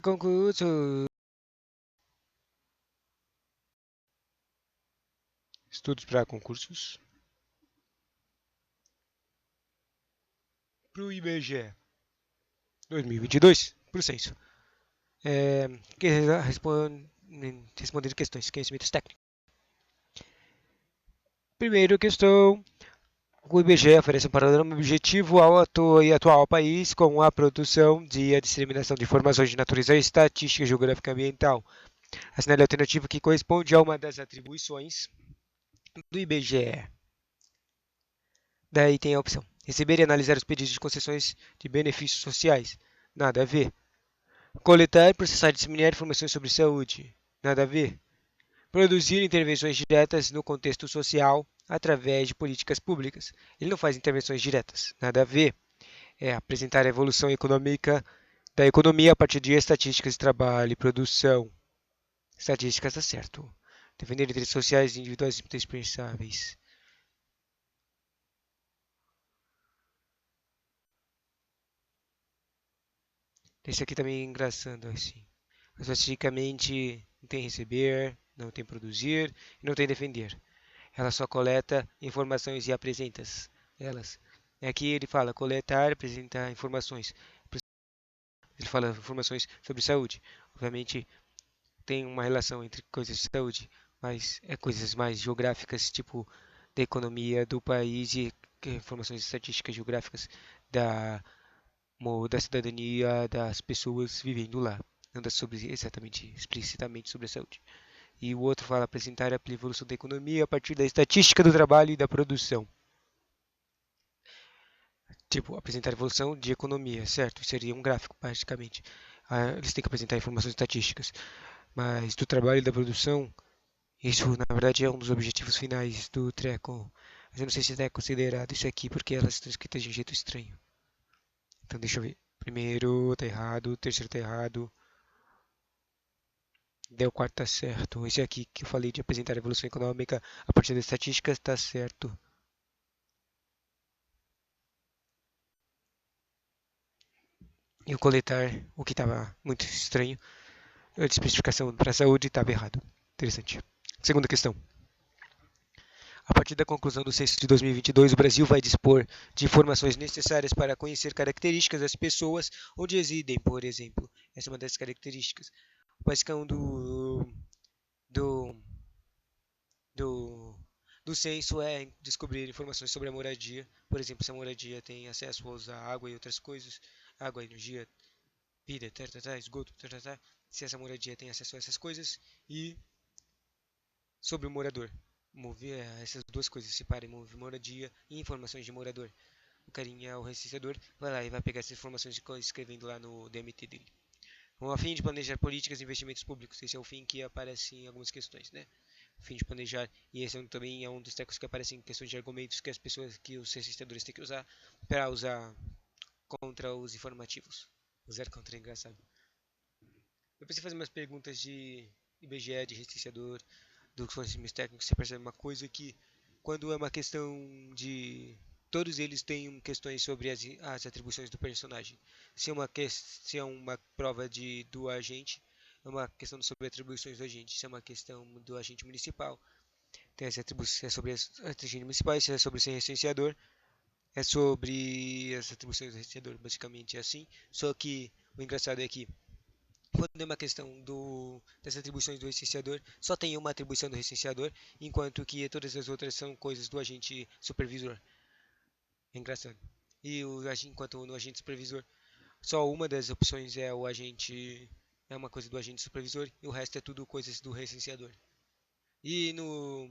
Concurso. Estudos para concursos. Pro IBGE 2022, pro censo. Que responder questões, conhecimentos técnicos. Primeira questão. O IBGE oferece um panorama objetivo e atual ao país com a produção e a disseminação de informações de natureza estatística, geográfica e ambiental. Assinale a alternativa que corresponde a uma das atribuições do IBGE. Daí tem a opção: receber e analisar os pedidos de concessões de benefícios sociais. Nada a ver. Coletar, processar e disseminar informações sobre saúde. Nada a ver. Produzir intervenções diretas no contexto social através de políticas públicas. Ele não faz intervenções diretas. Nada a ver. Apresentar a evolução econômica da economia a partir de estatísticas de trabalho e produção. Estatísticas está certo. Defender interesses sociais e individuais indispensáveis. Esse aqui também é engraçado assim. Estatisticamente não tem receber, não tem produzir e não tem defender. Ela só coleta informações e apresenta elas. Aqui ele fala coletar, apresentar informações. Ele fala informações sobre saúde. Obviamente tem uma relação entre coisas de saúde, mas é coisas mais geográficas, tipo da economia do país e informações estatísticas geográficas da, da cidadania das pessoas vivendo lá. Não dá sobre exatamente, explicitamente sobre a saúde. E o outro fala apresentar a evolução da economia a partir da estatística do trabalho e da produção. Tipo, apresentar a evolução de economia, certo? Seria um gráfico, praticamente. Eles têm que apresentar informações estatísticas. Mas do trabalho e da produção, isso na verdade é um dos objetivos finais do Treco. Mas eu não sei se é considerado isso aqui porque elas estão escritas de um jeito estranho. Então deixa eu ver. Primeiro tá errado, terceiro tá errado. Daí o quarto tá certo. Esse aqui que eu falei de apresentar a evolução econômica a partir das estatísticas tá certo. E o coletar, o que estava muito estranho, a especificação para a saúde estava errado. Interessante. Segunda questão. A partir da conclusão do censo de 2022, o Brasil vai dispor de informações necessárias para conhecer características das pessoas onde residem, por exemplo. Essa é uma das características. O basicão do, do, do censo é descobrir informações sobre a moradia. Por exemplo, se a moradia tem acesso a usar água e outras coisas, água, energia, vida, esgoto, se essa moradia tem acesso a essas coisas e sobre o morador. Mover essas duas coisas, separem moradia e informações de morador. O carinha, o recenseador, vai lá e vai pegar essas informações e escrevendo lá no DMT dele. Com a fim de planejar políticas e investimentos públicos. Esse é o fim que aparece em algumas questões, né? O fim de planejar, e esse também é um dos tecos que aparecem em questões de argumentos que as pessoas, que os recenseadores têm que usar para usar contra os informativos. Usar contra é engraçado. Eu pensei em fazer umas perguntas de IBGE, de recenseador, dos conhecimentos técnicos. Você percebe uma coisa que, quando é uma questão de. Todos eles têm questões sobre as atribuições do personagem. Se é uma prova do agente, é uma questão sobre atribuições do agente. Se é uma questão do agente municipal, tem as atribuições, é sobre as agentes municipais. Se é sobre ser recenseador, é sobre as atribuições do recenseador. Basicamente é assim. Só que o engraçado é que quando é uma questão das atribuições do recenseador, só tem uma atribuição do recenseador, enquanto que todas as outras são coisas do agente supervisor. É engraçado. Enquanto no agente supervisor, só uma das opções é o agente, é uma coisa do agente supervisor e o resto é tudo coisas do recenseador. E no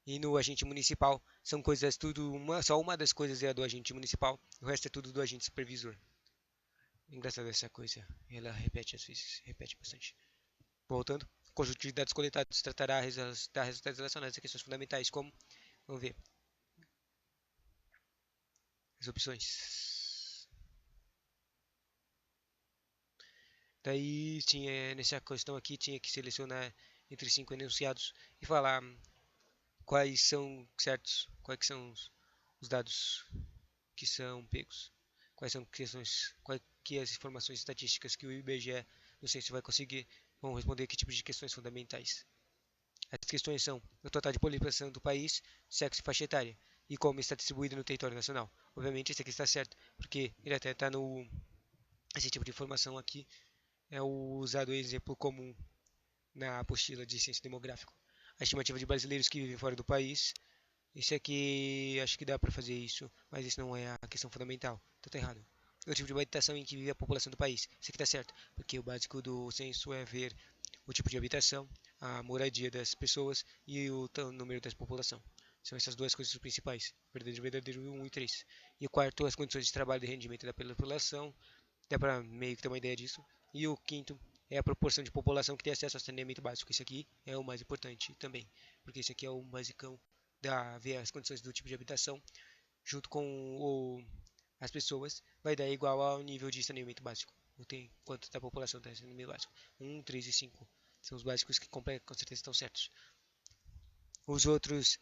e no agente municipal são coisas tudo só uma das coisas é a do agente municipal, o resto é tudo do agente supervisor. Engraçado essa coisa. Ela repete às vezes, repete bastante. Voltando, o conjunto de dados coletados tratará dar resultados relacionados a questões fundamentais, como, vamos ver, as opções. Daí, nessa questão aqui, tinha que selecionar entre 5 enunciados e falar quais são certos, quais são os dados que são pegos, quais são questões, que as informações estatísticas que o IBGE no censo vai conseguir vão responder que tipo de questões fundamentais. As questões são o total de população do país, sexo e faixa etária, e como está distribuído no território nacional. Obviamente, esse aqui está certo, porque ele até está no. Esse tipo de informação aqui é o usado exemplo comum na apostila de ciência demográfica. A estimativa de brasileiros que vivem fora do país. Esse aqui, acho que dá para fazer isso, mas isso não é a questão fundamental. Então tá errado. O tipo de habitação em que vive a população do país. Isso aqui tá certo, porque o básico do censo é ver o tipo de habitação, a moradia das pessoas e o número da população. São essas duas coisas principais, verdadeiro 1 e 3. E o quarto, as condições de trabalho e rendimento da população, dá para meio que ter uma ideia disso. E o quinto é a proporção de população que tem acesso ao saneamento básico. Esse aqui é o mais importante também, porque esse aqui é o basicão da ver as condições do tipo de habitação junto com as pessoas vai dar igual ao nível de saneamento básico. Não tem quanto da população tem saneamento básico. 1, 3 e 5 são os básicos que com certeza estão certos. Os outros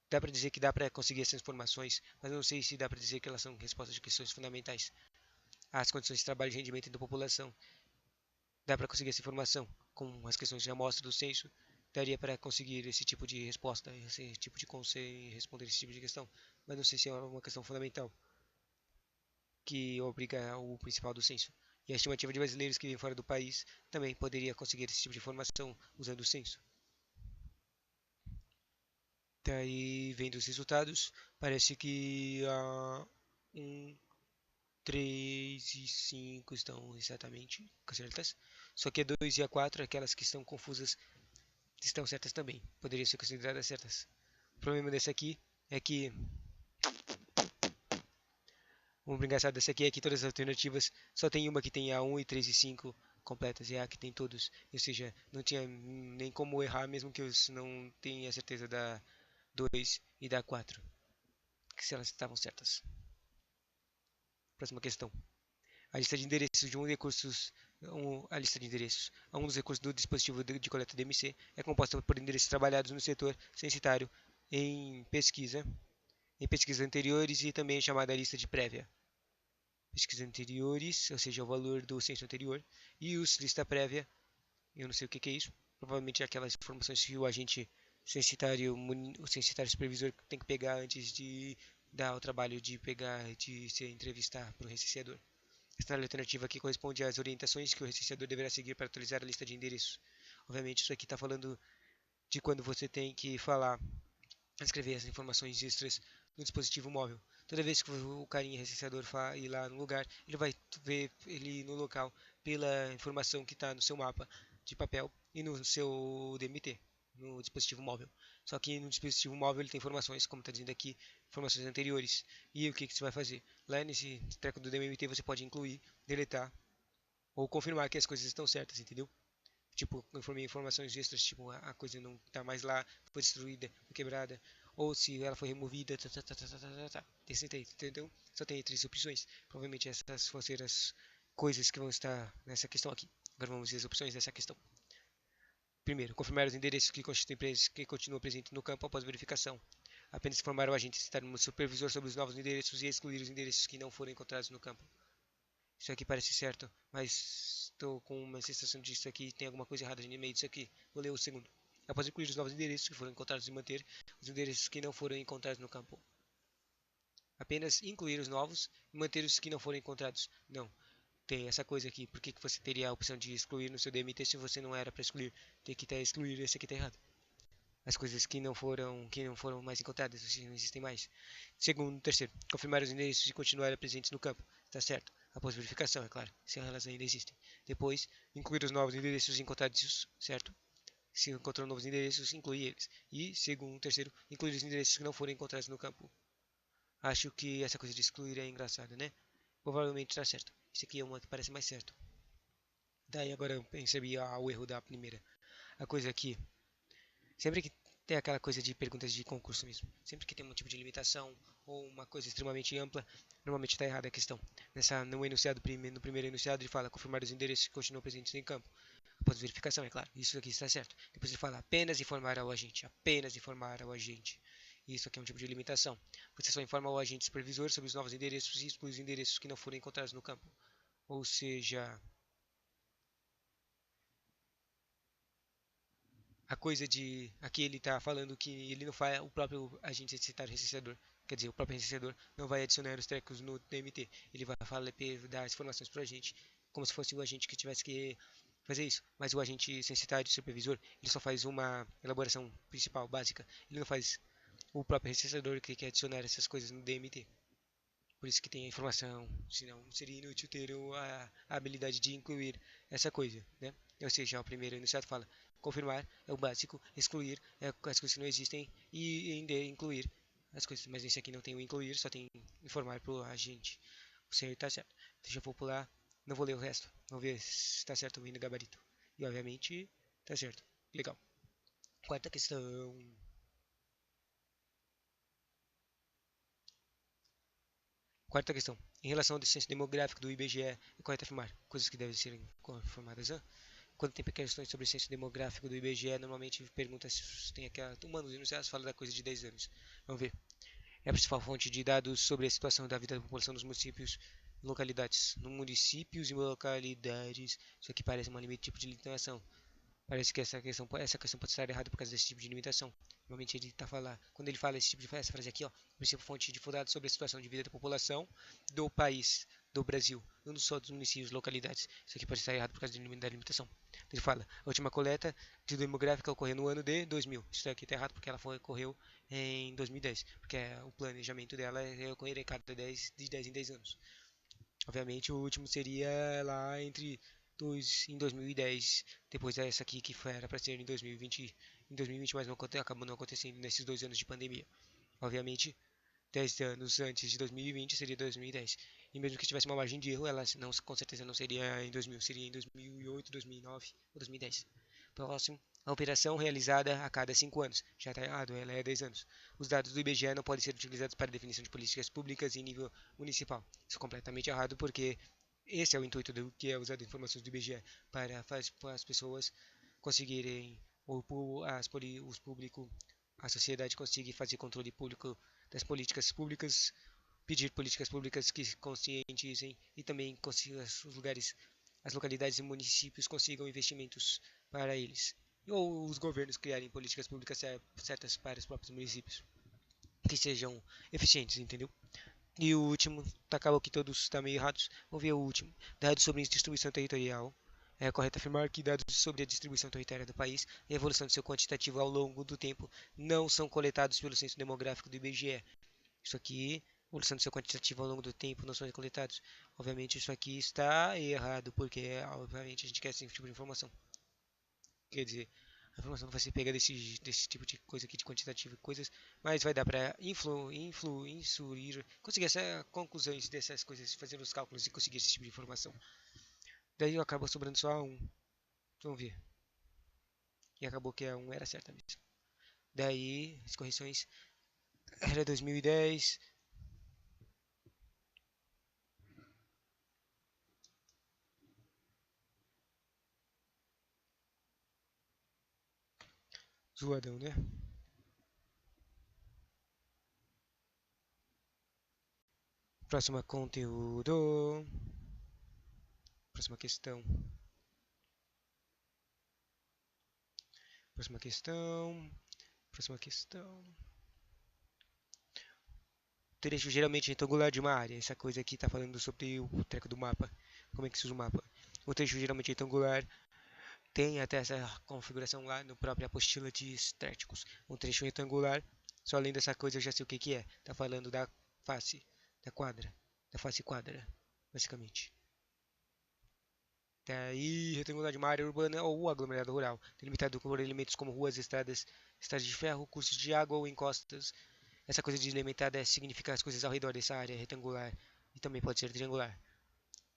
dá para dizer que dá para conseguir essas informações, mas não sei se dá para dizer que elas são respostas de questões fundamentais. As condições de trabalho e rendimento da população, dá para conseguir essa informação com as questões de amostra do censo, daria para conseguir esse tipo de resposta, esse tipo de conselho, responder esse tipo de questão, mas não sei se é uma questão fundamental que obriga o principal do censo. E a estimativa de brasileiros que vivem fora do país também poderia conseguir esse tipo de informação usando o censo. Daí, vendo os resultados, parece que a 1, 3 e 5 estão exatamente certas. Só que a 2 e a 4, aquelas que estão confusas, estão certas também. Poderiam ser consideradas certas. O problema desse aqui é que o engraçado dessa aqui é que todas as alternativas só tem uma que tem a 1 e 3 e 5 completas e a que tem todos. Ou seja, não tinha nem como errar mesmo que eu não tenha certeza da 2 e da 4, que se elas estavam certas. Próxima questão. A lista de endereços de a lista de endereços a um dos recursos do dispositivo de coleta DMC é composta por endereços trabalhados no setor censitário em pesquisas anteriores e também chamada lista de prévia. Pesquisas anteriores, ou seja, o valor do censo anterior, e os lista prévia, eu não sei o que é isso, provavelmente é aquelas informações que o agente censitário, o censitário supervisor tem que pegar antes de dar o trabalho de pegar, de se entrevistar para o recenseador. Esta alternativa aqui corresponde às orientações que o recenseador deverá seguir para atualizar a lista de endereços. Obviamente, isso aqui está falando de quando você tem que falar, escrever as informações extras no dispositivo móvel. Toda vez que o carinha recenseador ir lá no lugar, ele vai ver ele no local pela informação que está no seu mapa de papel e no seu DMT, no dispositivo móvel. Só que no dispositivo móvel ele tem informações, como está dizendo aqui, informações anteriores. E o que, que você vai fazer? Lá nesse treco do DMT você pode incluir, deletar ou confirmar que as coisas estão certas, entendeu? Tipo, informei informações extras, tipo, a coisa não está mais lá, foi destruída, foi quebrada, ou se ela foi removida, entendeu? Só tem três opções. Provavelmente essas vão ser as coisas que vão estar nessa questão aqui. Agora vamos ver as opções dessa questão. Primeiro, confirmar os endereços que continuam presentes no campo após verificação. Apenas informar o agente externo supervisor sobre os novos endereços e excluir os endereços que não foram encontrados no campo. Isso aqui parece certo, mas estou com uma sensação de que isso aqui tem alguma coisa errada no meio disso aqui. Vou ler o segundo. Após incluir os novos endereços que foram encontrados e manter os endereços que não foram encontrados no campo. Apenas incluir os novos e manter os que não foram encontrados. Não. Tem essa coisa aqui. Por que você teria a opção de excluir no seu DMT se você não era para excluir? Tem que excluir. Esse aqui está errado. As coisas que não foram mais encontradas, não existem mais. Segundo, terceiro, confirmar os endereços e continuar presentes no campo. Está certo. Após verificação, é claro, se elas ainda existem. Depois, incluir os novos endereços encontrados, certo? Se encontrou novos endereços, inclui eles. E, segundo, terceiro, incluir os endereços que não foram encontrados no campo. Acho que essa coisa de excluir é engraçada, né? Provavelmente está certo. Isso aqui é uma que parece mais certo. Daí agora eu percebi o erro da primeira. A coisa aqui, sempre que tem aquela coisa de perguntas de concurso mesmo, sempre que tem um tipo de limitação ou uma coisa extremamente ampla, normalmente está errada a questão. No primeiro enunciado ele fala confirmar os endereços que continuam presentes em campo. Após verificação, é claro, isso aqui está certo. Depois ele fala apenas informar ao agente, apenas informar ao agente. Isso aqui é um tipo de limitação. Você só informa ao agente supervisor sobre os novos endereços e exclui os endereços que não foram encontrados no campo. Ou seja, a coisa de. Aqui ele está falando que ele não faz o próprio agente citar recenseador. Quer dizer, o próprio recenseador não vai adicionar os trecos no DMT. Ele vai falar, dar as informações para o agente, como se fosse o agente que tivesse que fazer isso. Mas o agente censitário, supervisor, ele só faz uma elaboração principal, básica. Ele não faz o próprio recenseador que quer adicionar essas coisas no DMT. Por isso que tem a informação, senão seria inútil ter a habilidade de incluir essa coisa, né? Ou seja, o primeiro enunciado fala confirmar é o básico, excluir é as coisas que não existem e incluir as coisas. Mas nesse aqui não tem o incluir, só tem informar pro agente. O senhor está certo. Deixa eu popular, não vou ler o resto. Vamos ver se está certo o no gabarito. E obviamente está certo. Legal. Quarta questão. Quarta questão. Em relação ao descenso demográfico do IBGE, é correto afirmar coisas que devem ser informadas. Quando tem questões sobre o censo demográfico do IBGE, normalmente pergunta se tem aquela. Um ano enunciados fala da coisa de 10 anos. Vamos ver. É a principal fonte de dados sobre a situação da vida da população dos municípios e localidades. No municípios e localidades. Isso aqui parece um limite tipo de limitação. Parece que essa questão pode estar errada por causa desse tipo de limitação. Normalmente ele está falando, quando ele fala esse tipo de essa frase aqui, ó, princípio fonte de dados sobre a situação de vida da população do país, do Brasil, não só dos municípios, localidades. Isso aqui pode estar errado por causa da limitação. Ele fala, a última coleta de demográfica ocorreu no ano de 2000. Isso aqui está errado porque ela ocorreu em 2010, porque o planejamento dela é ocorrer em cada 10, de 10 em 10 anos. Obviamente o último seria lá em 2010, depois dessa aqui que era para ser em 2020, mas não, acabou não acontecendo nesses 2 anos de pandemia. Obviamente, 10 anos antes de 2020 seria 2010. E mesmo que tivesse uma margem de erro, ela não, com certeza não seria em 2000, seria em 2008, 2009 ou 2010. Próximo, a operação realizada a cada 5 anos. Já está errado, ela é 10 anos. Os dados do IBGE não podem ser utilizados para definição de políticas públicas em nível municipal. Isso é completamente errado porque esse é o intuito do que é usado informações do IBGE para as pessoas conseguirem, os público, a sociedade conseguir fazer controle público das políticas públicas, pedir políticas públicas que conscientizem e também consigam os lugares, as localidades e municípios consigam investimentos para eles. Ou os governos criarem políticas públicas certas para os próprios municípios, que sejam eficientes, entendeu? E o último, tá, acabou que todos estão meio errados. Vamos ver o último. Dados sobre distribuição territorial. É correto afirmar que dados sobre a distribuição territorial do país e a evolução do seu quantitativo ao longo do tempo não são coletados pelo Censo Demográfico do IBGE. Isso aqui, evolução do seu quantitativo ao longo do tempo não são coletados. Obviamente isso aqui está errado, porque obviamente a gente quer esse tipo de informação. Quer dizer, a informação não vai ser pega desse tipo de coisa aqui, de quantitativo e coisas, mas vai dar para insurir, conseguir essas conclusões dessas coisas, fazer os cálculos e conseguir esse tipo de informação. Daí acabou sobrando só um. Vamos ver. E acabou que a um era certa mesmo. Daí, as correções. Era 2010. Zoadão, né? Próxima conteúdo. Próxima questão. Próxima questão. Próxima questão. Trecho geralmente retangular de uma área. Essa coisa aqui está falando sobre o treco do mapa. Como é que se usa o mapa? O trecho geralmente retangular tem até essa configuração lá no próprio apostila de estéticos. Um trecho retangular, só além dessa coisa eu já sei o que que é. Está falando da face, da quadra, da face quadra, basicamente. Daí, retangular de uma área urbana ou aglomerado rural, delimitado por elementos como ruas, estradas de ferro, cursos de água ou encostas. Essa coisa de delimitada significa as coisas ao redor dessa área retangular e também pode ser triangular.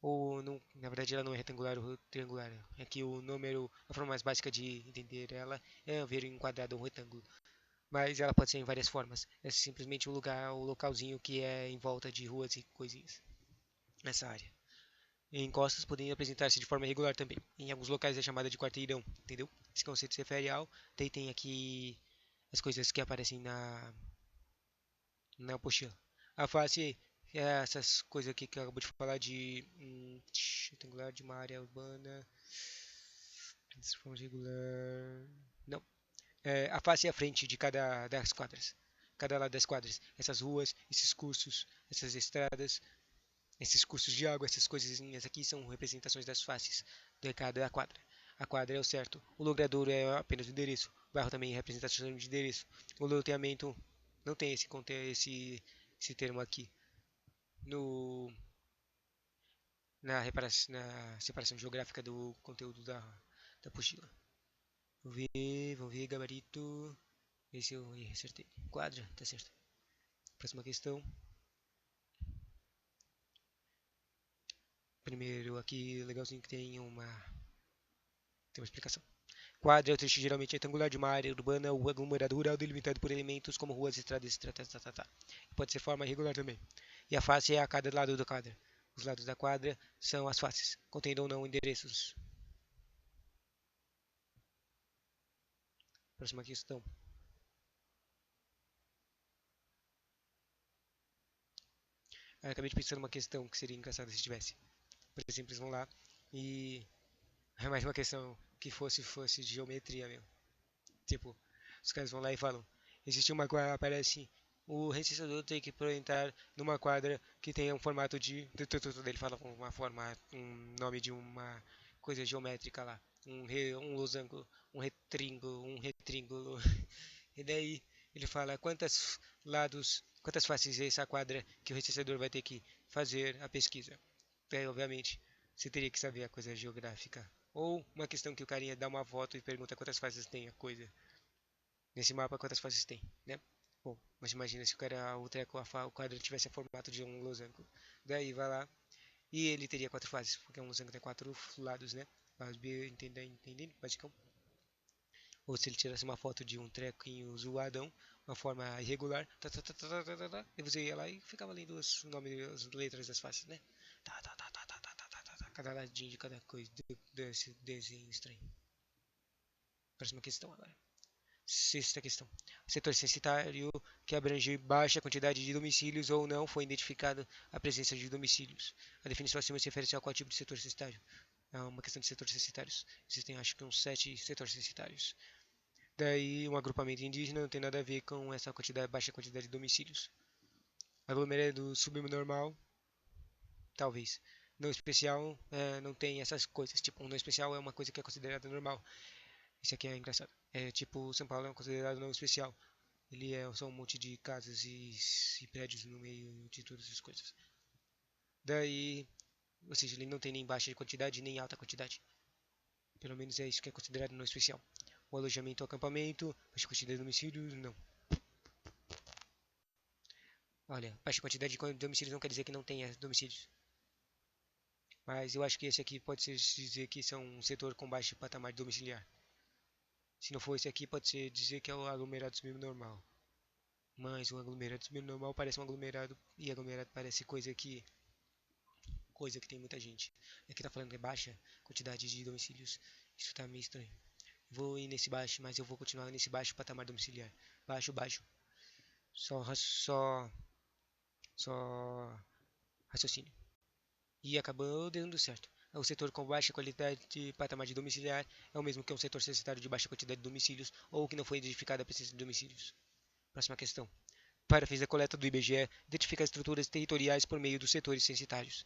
Ou, não, na verdade, ela não é retangular ou triangular. É que o número, a forma mais básica de entender ela é ver em um quadrado ou um retângulo. Mas ela pode ser em várias formas. É simplesmente o lugar, o localzinho que é em volta de ruas e coisinhas nessa área. Encostas podem apresentar-se de forma irregular também. Em alguns locais é chamada de quarteirão, entendeu? Esse conceito se refere ao. Daí tem aqui as coisas que aparecem na apostila. A face essas coisas aqui que eu acabo de falar de retangular de uma área urbana, forma regular. Não, a face e a frente de cada das quadras. Cada lado das quadras. Essas ruas, esses cursos, essas estradas, esses cursos de água, essas coisinhas aqui são representações das faces de cada quadra. A quadra é o certo. O logradouro é apenas o endereço. O bairro também é representação de endereço. O loteamento não tem esse termo aqui. No, na separação geográfica do conteúdo da apostila. Vamos ver, gabarito. Ver se eu acertei. Quadra, tá certo. Próxima questão. Primeiro aqui, legalzinho que tem uma explicação. Quadra é o trecho geralmente retangular de uma área urbana ou aglomeradora delimitado por elementos como ruas, estradas, tá. Pode ser forma irregular também. E a face é a cada lado da quadra. Os lados da quadra são as faces, contendo ou não endereços. Próxima questão. Eu acabei de pensar numa questão que seria engraçada se tivesse. Por exemplo, eles vão lá e é mais uma questão que fosse de geometria mesmo. Tipo, os caras vão lá e falam: existe uma quadra, aparece o registrador tem que entrar numa quadra que tenha um formato de. Ele fala uma forma, um nome de uma coisa geométrica lá. Um losango, um retríngulo, um retríngulo. E daí ele fala quantas faces é essa quadra que o registrador vai ter que fazer a pesquisa. Daí, obviamente, você teria que saber a coisa geográfica. Ou uma questão que o carinha dá uma foto e pergunta quantas faces tem a coisa. Nesse mapa, quantas faces tem, né? Bom, mas imagina se o cara, o quadro tivesse a formato de um losango. Daí vai lá e ele teria quatro faces, porque um losango tem quatro lados, né? Mas entendendo, basicão. Ou se ele tirasse uma foto de um trequinho zoadão, uma forma irregular, e você ia lá e ficava lendo os nomes, as letras das faces, né? Cada ladinho de cada coisa desse desenho estranho. Próxima questão agora. Sexta questão. Setor censitário que abrange baixa quantidade de domicílios ou não foi identificada a presença de domicílios. A definição acima se refere a qual tipo de setor censitário? É uma questão de setores censitários. Existem acho que uns 7 setores censitários. Daí um agrupamento indígena não tem nada a ver com essa baixa quantidade de domicílios. Aglomerado subnormal, talvez. Não especial não tem essas coisas. Tipo, um não especial é uma coisa que é considerada normal. Isso aqui é engraçado. É tipo, São Paulo é considerado não especial. Ele é só um monte de casas e prédios no meio de todas as coisas. Daí, ou seja, ele não tem nem baixa quantidade nem alta quantidade. Pelo menos é isso que é considerado não especial. O alojamento ou acampamento, baixa quantidade de domicílios, não. Olha, baixa quantidade de domicílios não quer dizer que não tenha domicílios. Mas eu acho que esse aqui pode ser dizer que são um setor com baixo patamar de domiciliar. Se não for esse aqui, pode ser dizer que é o aglomerado subnormal. Mas o aglomerado subnormal parece um aglomerado e aglomerado parece coisa que tem muita gente. Aqui tá falando que é baixa quantidade de domicílios. Isso tá meio estranho. Vou ir nesse baixo, mas eu vou continuar nesse baixo patamar domiciliar. Baixo, baixo. Só, só raciocínio. E acabou dando certo. O setor com baixa qualidade de patamar de domiciliar é o mesmo que um setor censitário de baixa quantidade de domicílios ou que não foi identificada a presença de domicílios. Próxima questão. Para fins da coleta do IBGE, identifica as estruturas territoriais por meio dos setores censitários,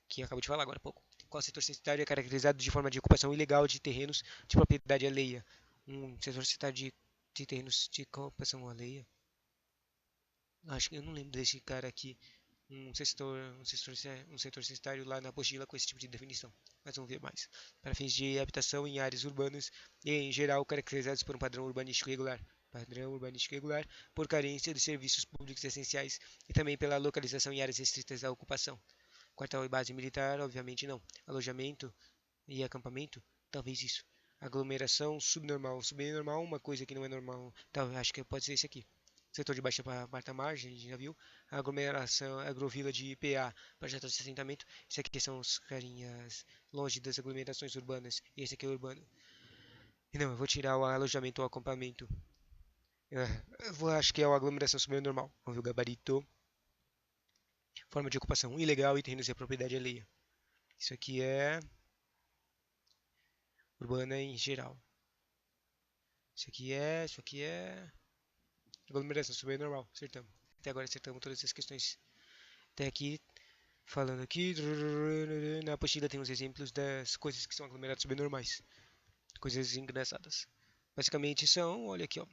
que acabo de falar agora há pouco. Qual setor censitário é caracterizado de forma de ocupação ilegal de terrenos de propriedade alheia? Um setor censitário de terrenos de ocupação alheia? Acho que eu não lembro desse cara aqui. Um setor censitário lá na apostila com esse tipo de definição. Mas vamos ver mais. Para fins de habitação em áreas urbanas e, em geral, caracterizados por um padrão urbanístico regular. Padrão urbanístico regular por carência de serviços públicos essenciais e também pela localização em áreas restritas à ocupação. Quartel e base militar, obviamente não. Alojamento e acampamento, talvez isso. Aglomeração subnormal. Subnormal, uma coisa que não é normal. Tá, acho que pode ser esse aqui. Setor de baixa margem, já viu? Aglomeração, agrovila de IPA, projeto de assentamento. Isso aqui são os carinhas longe das aglomerações urbanas. E esse aqui é urbano. E não, eu vou tirar o alojamento ou acampamento. Acho que é a aglomeração subnormal. Vamos ver o gabarito. forma de ocupação ilegal e terrenos de propriedade alheia. Isso aqui é urbana em geral. Isso aqui é aglomeração subnormal, acertamos. Até agora acertamos todas essas questões. Até aqui, falando aqui, na apostila tem uns exemplos das coisas que são aglomerados subnormais. Coisas engraçadas. Basicamente são, olha aqui, ó,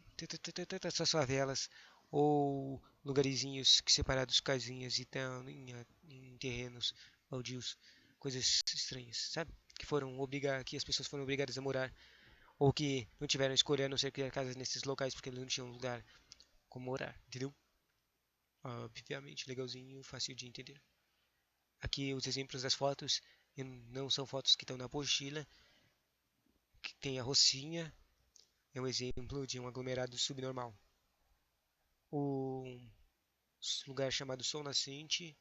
essas favelas ou lugarzinhos que separados casinhas e estão em terrenos baldios, coisas estranhas, sabe? Que as pessoas foram obrigadas a morar ou que não tiveram escolha a não ser criar casas nesses locais porque eles não tinham lugar como morar, entendeu? Obviamente, legalzinho, fácil de entender. Aqui os exemplos das fotos não são fotos que estão na apostila, que tem a Rocinha, é um exemplo de um aglomerado subnormal. Um lugar chamado Sol Nascente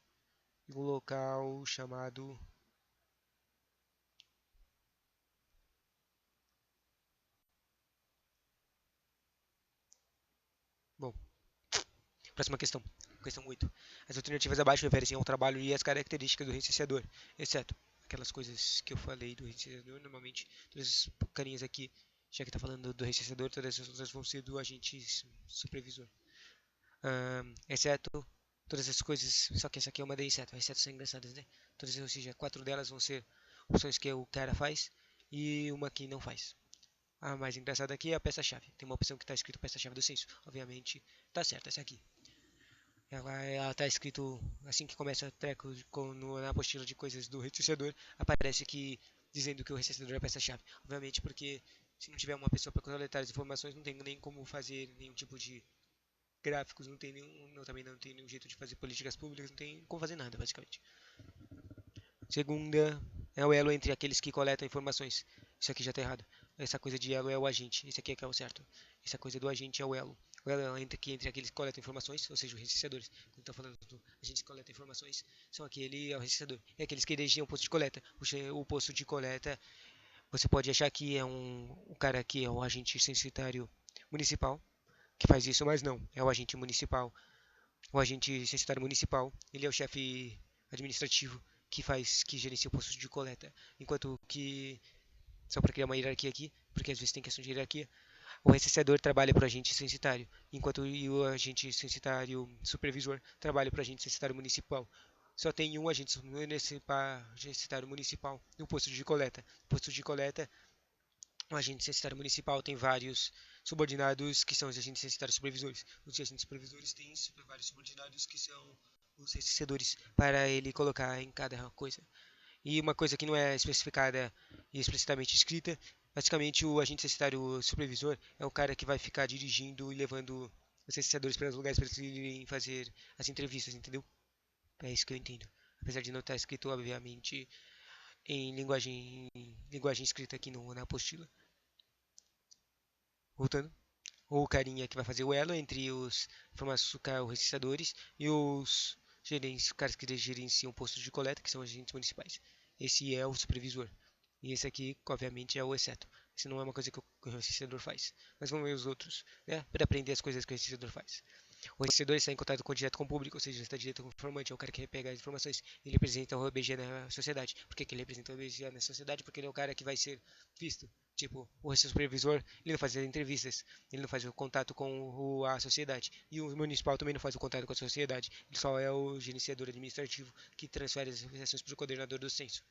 e um local chamado. Bom, próxima questão. Questão 8. As alternativas abaixo referem ao trabalho e às características do recenseador, exceto aquelas coisas que eu falei do recenseador. Normalmente, todas as carinhas aqui, já que está falando do recenseador, todas as outras vão ser do agente supervisor. Exceto todas as coisas, só que essa aqui é uma de exceto. Exceto são engraçadas, né? Todas, ou seja, 4 delas vão ser opções que o cara faz e uma que não faz. A mais engraçada aqui é a peça-chave. Tem uma opção que está escrito peça-chave do censo. Obviamente, tá certo essa aqui. Ela tá escrito assim que começa o treco na apostila de coisas do recenseador, aparece aqui dizendo que o recenseador é a peça-chave. Obviamente, porque se não tiver uma pessoa para coletar as informações, não tem nem como fazer nenhum tipo de gráficos, não tem nenhum, não, também não tem nenhum jeito de fazer políticas públicas, não tem como fazer nada, basicamente. Segunda é o elo entre aqueles que coletam informações. Isso aqui já está errado. Essa coisa de elo é o agente. Esse aqui é que é o certo. Essa coisa do agente é o elo. O elo é entre aqueles que coletam informações, ou seja, os recenseadores. Quando estão falando do agente que coleta informações, são aquele é o recenseador. E aqueles que regiam o posto de coleta. O posto de coleta, você pode achar que é o cara que é o agente censitário municipal que faz isso, mas não. É o agente municipal. O agente censitário municipal, ele é o chefe administrativo que gerencia o posto de coleta. Enquanto que, só para criar uma hierarquia aqui, porque às vezes tem questão de hierarquia, o recenseador trabalha para o agente censitário, enquanto o agente censitário supervisor trabalha para o agente censitário municipal. Só tem um agente censitário municipal no posto de coleta. No posto de coleta, o agente censitário municipal tem vários subordinados que são os agentes censitários supervisores. Os agentes supervisores têm vários subordinados que são os recenseadores para ele colocar em cada coisa. E uma coisa que não é especificada e explicitamente escrita, basicamente o agente censitário supervisor é o cara que vai ficar dirigindo e levando os recenseadores para os lugares para eles irem fazer as entrevistas, entendeu? É isso que eu entendo. Apesar de não estar escrito, obviamente, em linguagem escrita aqui na apostila. Voltando. O carinha que vai fazer o elo entre os recenseadores e os caras que gerenciam postos de coleta, que são agentes municipais. Esse é o supervisor. E esse aqui, obviamente, é o exceto. Isso não é uma coisa que o recenseador faz. Mas vamos ver os outros, né? Para aprender as coisas que o recenseador faz. O recenseador está em contato direto com o público, ou seja, está direto com o informante, é o cara que pega as informações. Ele representa o OBG na sociedade. Por que ele representa o OBG na sociedade? Porque ele é o cara que vai ser visto. Tipo, o supervisor, ele não faz as entrevistas, ele não faz o contato com a sociedade. E o municipal também não faz o contato com a sociedade. Ele só é o gerenciador administrativo que transfere as informações para o coordenador do censo.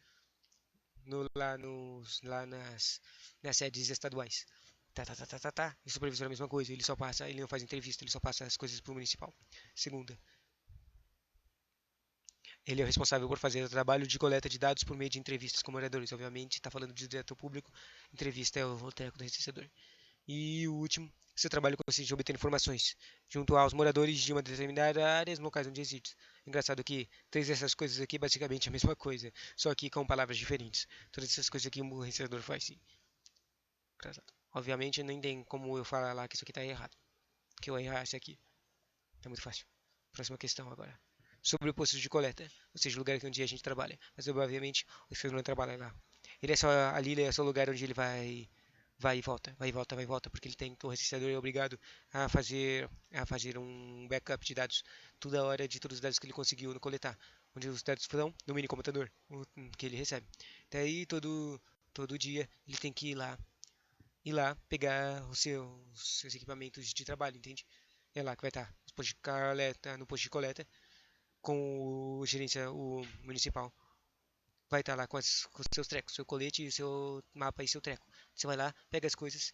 Nas sedes estaduais. Tá. E o supervisor é a mesma coisa, ele não faz entrevista, ele só passa as coisas pro municipal. Segunda, ele é o responsável por fazer o trabalho de coleta de dados por meio de entrevistas com moradores. Obviamente, está falando de direto ao público, entrevista é o treco do recenseador. E o último, seu trabalho consiste em obter informações junto aos moradores de uma determinada área no locais onde existe. Engraçado que todas essas coisas aqui basicamente é a mesma coisa, só que com palavras diferentes. Todas essas coisas aqui o recenseador faz sim. Engraçado. Obviamente nem tem como eu falar lá que isso aqui está errado. Que eu errar isso aqui. É muito fácil. Próxima questão agora. Sobre o posto de coleta, ou seja, o lugar onde a gente trabalha. Mas obviamente o recenseador não trabalha lá. Ele é só o lugar onde ele vai e volta, vai e volta, vai e volta, porque o recenseador é obrigado a fazer um backup de dados toda hora de todos os dados que ele conseguiu coletar. onde os dados estão no mini computador que ele recebe. Daí todo dia ele tem que ir lá pegar os seus equipamentos de trabalho, entende? É lá que vai estar no posto de coleta com o gerência, o municipal. Vai estar lá com os seus trecos, seu colete, seu mapa e seu treco. Você vai lá, pega as coisas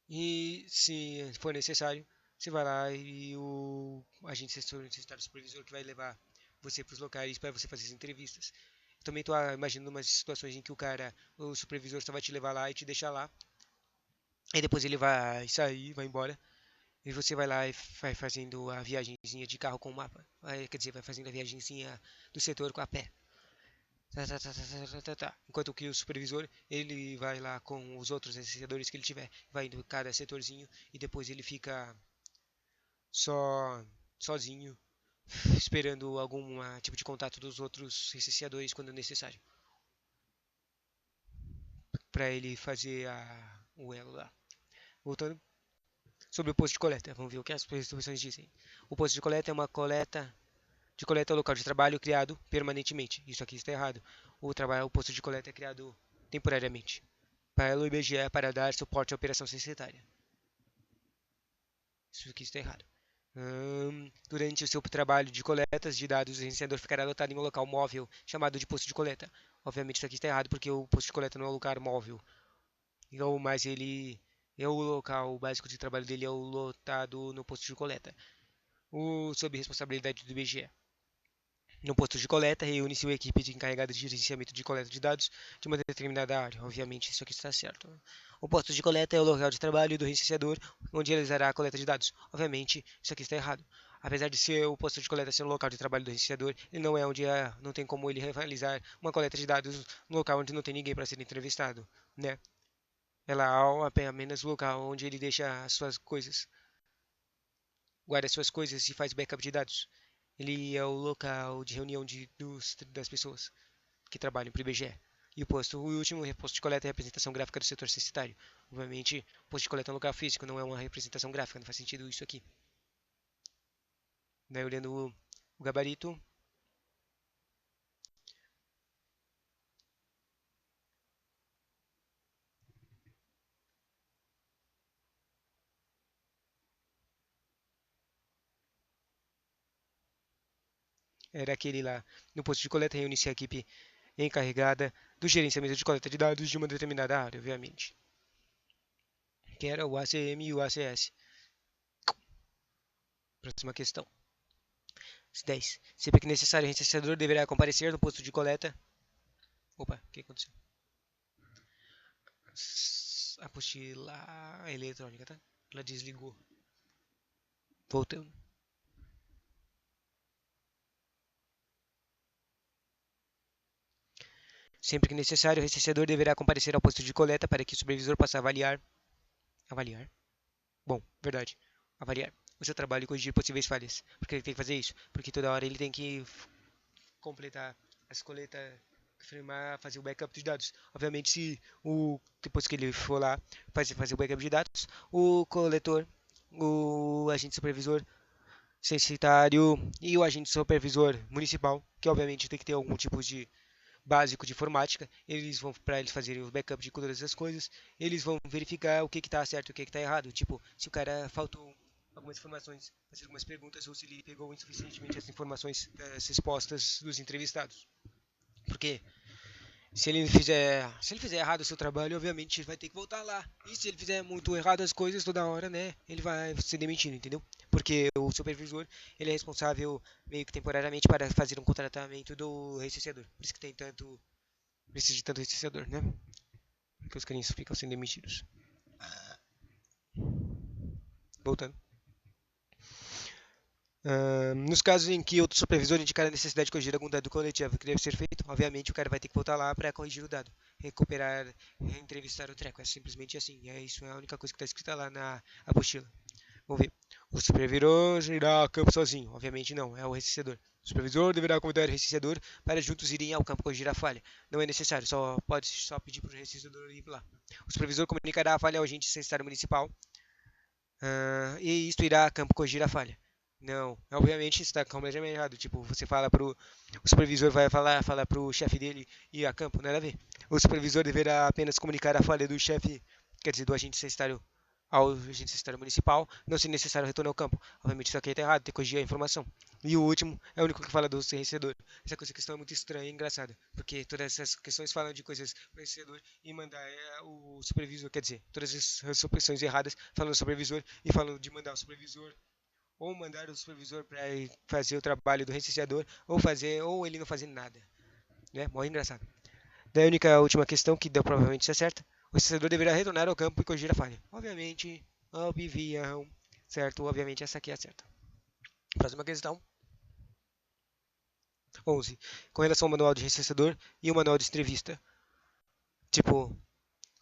e, se for necessário, você vai lá e o agente necessitário supervisor que vai levar você para os locais para você fazer as entrevistas. Eu também estou imaginando umas situações em que o supervisor só vai te levar lá e te deixar lá. Aí depois ele vai sair, vai embora. E você vai lá e vai fazendo a viagemzinha de carro com o mapa. Quer dizer, vai fazendo a viagemzinha do setor com a pé. Tá, tá, tá, tá, tá, tá, tá. Enquanto que o supervisor, ele vai lá com os outros licenciadores que ele tiver, vai indo cada setorzinho e depois ele fica só sozinho, esperando algum tipo de contato dos outros licenciadores quando necessário, para ele fazer o elo lá. Voltando sobre o posto de coleta, vamos ver o que as instruções dizem. O posto de coleta é uma coleta local de trabalho criado permanentemente. Isso aqui está errado. O posto de coleta é criado temporariamente pelo IBGE para dar suporte à operação censitária. Isso aqui está errado. Durante o seu trabalho de coletas de dados, o licenciador ficará lotado em um local móvel chamado de posto de coleta. Obviamente isso aqui está errado porque o posto de coleta não é um lugar móvel. Mas ele é o local básico de trabalho dele é o lotado no posto de coleta. Sob responsabilidade do IBGE. No posto de coleta, reúne-se uma equipe encarregada de gerenciamento de coleta de dados de uma determinada área. Obviamente, isso aqui está certo. O posto de coleta é o local de trabalho do licenciador, onde realizará a coleta de dados. Obviamente, isso aqui está errado. Apesar de ser o posto de coleta ser o local de trabalho do licenciador, ele não é onde não tem como ele realizar uma coleta de dados no local onde não tem ninguém para ser entrevistado, né? É lá apenas o local onde ele deixa as suas coisas, guarda as suas coisas e faz backup de dados. Ele é o local de reunião das pessoas que trabalham para o IBGE. E o último posto de coleta é a representação gráfica do setor censitário. Obviamente, o posto de coleta é um local físico, não é uma representação gráfica, não faz sentido isso aqui. Daí olhando o gabarito, era aquele lá. No posto de coleta reúne-se a equipe encarregada do gerenciamento de coleta de dados de uma determinada área, obviamente. Que era o ACM e o ACS. Próxima questão. 10. Sempre que necessário, o recenseador deverá comparecer no posto de coleta. Opa, o que aconteceu? Apostila eletrônica, tá? Ela desligou. Voltando. Sempre que necessário, o recenseador deverá comparecer ao posto de coleta para que o supervisor possa avaliar. Avaliar? Bom, verdade. Avaliar o seu trabalho e corrigir possíveis falhas. Porque ele tem que fazer isso. Porque toda hora ele tem que completar as coletas, fazer o backup de dados. Obviamente, depois que ele for lá fazer o backup de dados, o coletor, o agente supervisor censitário e o agente supervisor municipal, que obviamente tem que ter algum tipo de básico de informática, eles vão para eles fazerem o backup de todas as coisas, eles vão verificar o que está certo e o que está errado, tipo, se o cara faltou algumas informações, fazer algumas perguntas ou se ele pegou insuficientemente as informações das respostas dos entrevistados. Porque se ele fizer errado o seu trabalho, obviamente ele vai ter que voltar lá. E se ele fizer muito errado as coisas toda hora, né, ele vai ser demitido, entendeu? Porque o supervisor, ele é responsável meio que temporariamente para fazer um contratamento do licenciador. Por isso que precisa de tanto licenciador, né? Porque os carinhos ficam sendo demitidos. Voltando. Nos casos em que o supervisor indicar a necessidade de corrigir algum dado coletivo que deve ser feito, obviamente o cara vai ter que voltar lá para corrigir o dado, recuperar, reentrevistar o treco. É simplesmente assim. Isso é a única coisa que está escrita lá na apostila. Vamos ver. O supervisor irá ao campo sozinho. Obviamente não, é o recenseador. O supervisor deverá convidar o recenseador para juntos irem ao campo corrigir a falha. Não é necessário, pode só pedir para o recenseador ir lá. O supervisor comunicará a falha ao agente censitário municipal e isto irá a campo corrigir a falha. Não, obviamente está completamente errado. Tipo, você fala pro. O supervisor vai falar pro chefe dele ir a campo, nada a ver. O supervisor deverá apenas comunicar a falha do chefe, quer dizer, do agente censitário ao agente censitário municipal, não se necessário retornar ao campo. Obviamente isso aqui está errado, tem que corrigir a informação. E o último é o único que fala do vencedor. Essa questão é muito estranha e engraçada, porque todas essas questões falam de coisas vencedor e mandar o supervisor, quer dizer, todas as supressões erradas falam do supervisor e falam de mandar o supervisor ou mandar o supervisor para fazer o trabalho do recenseador, ou fazer, ou ele não fazer nada, né? Mó engraçado. Daí a única última questão que deu provavelmente ser certa, o recenseador deverá retornar ao campo e corrigir a falha. Obviamente, obvião, certo? Obviamente essa aqui é a certa. Próxima questão, 11. Com relação ao manual de recenseador e o manual de entrevista. Tipo,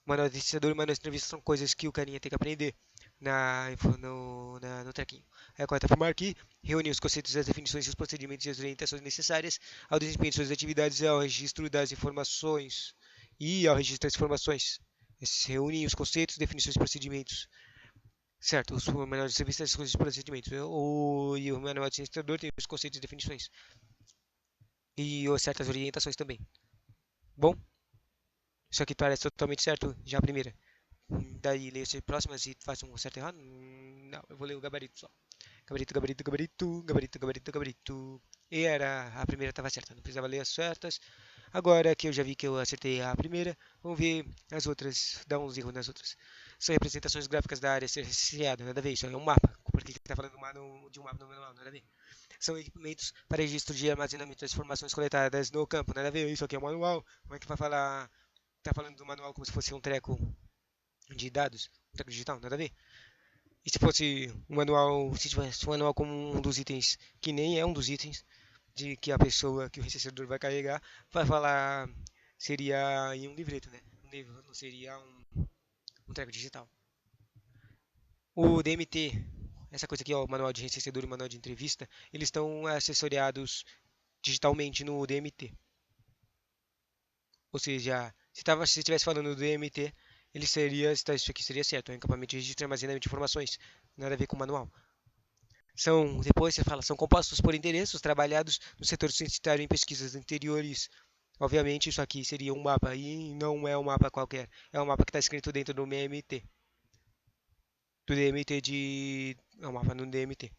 manual de recenseador e manual de entrevista são coisas que o carinha tem que aprender no trequinho. Aí a quarta afirmar que reúne os conceitos, as definições, os procedimentos e as orientações necessárias ao desempenho de suas atividades e ao registro das informações. E ao registro das informações. Esses reúnem os conceitos, definições e procedimentos. Certo, o manual de serviço das coisas e procedimentos. E o manual de administrador tem os conceitos e definições. E certas orientações também. Bom, isso aqui parece totalmente certo já a primeira. Daí leio as próximas e faço um certo e errado? Não, eu vou ler o gabarito só. Gabarito, gabarito, gabarito, gabarito, gabarito, gabarito. E era, a primeira estava certa, não precisava ler as certas. Agora que eu já vi que eu acertei a primeira, vamos ver as outras, dar uns erros nas outras. São representações gráficas da área seriada, nada a ver, isso é um mapa. Porque ele está falando de um mapa no manual, nada a ver. São equipamentos para registro de armazenamento das informações coletadas no campo, nada a ver, isso aqui é um manual. Como é que vai falar, tá falando do manual como se fosse um treco de dados, um treco digital, nada a ver. E se fosse um manual, se tivesse um manual como um dos itens, que nem é um dos itens, de que a pessoa, que o recebedor vai carregar, vai falar, seria em um livreto, né? Não seria um treco digital. O DMT, essa coisa aqui, ó, o manual de recebedor e o manual de entrevista, eles estão assessoriados digitalmente no DMT. Ou seja, se estivesse falando do DMT, ele seria, isso aqui seria certo, é um equipamento de registro e armazenamento de informações, nada a ver com o manual. Depois você fala, são compostos por endereços trabalhados no setor censitário em pesquisas anteriores. Obviamente, isso aqui seria um mapa e não é um mapa qualquer. É um mapa que está escrito dentro do MMT. Do DMT de. É um mapa no DMT.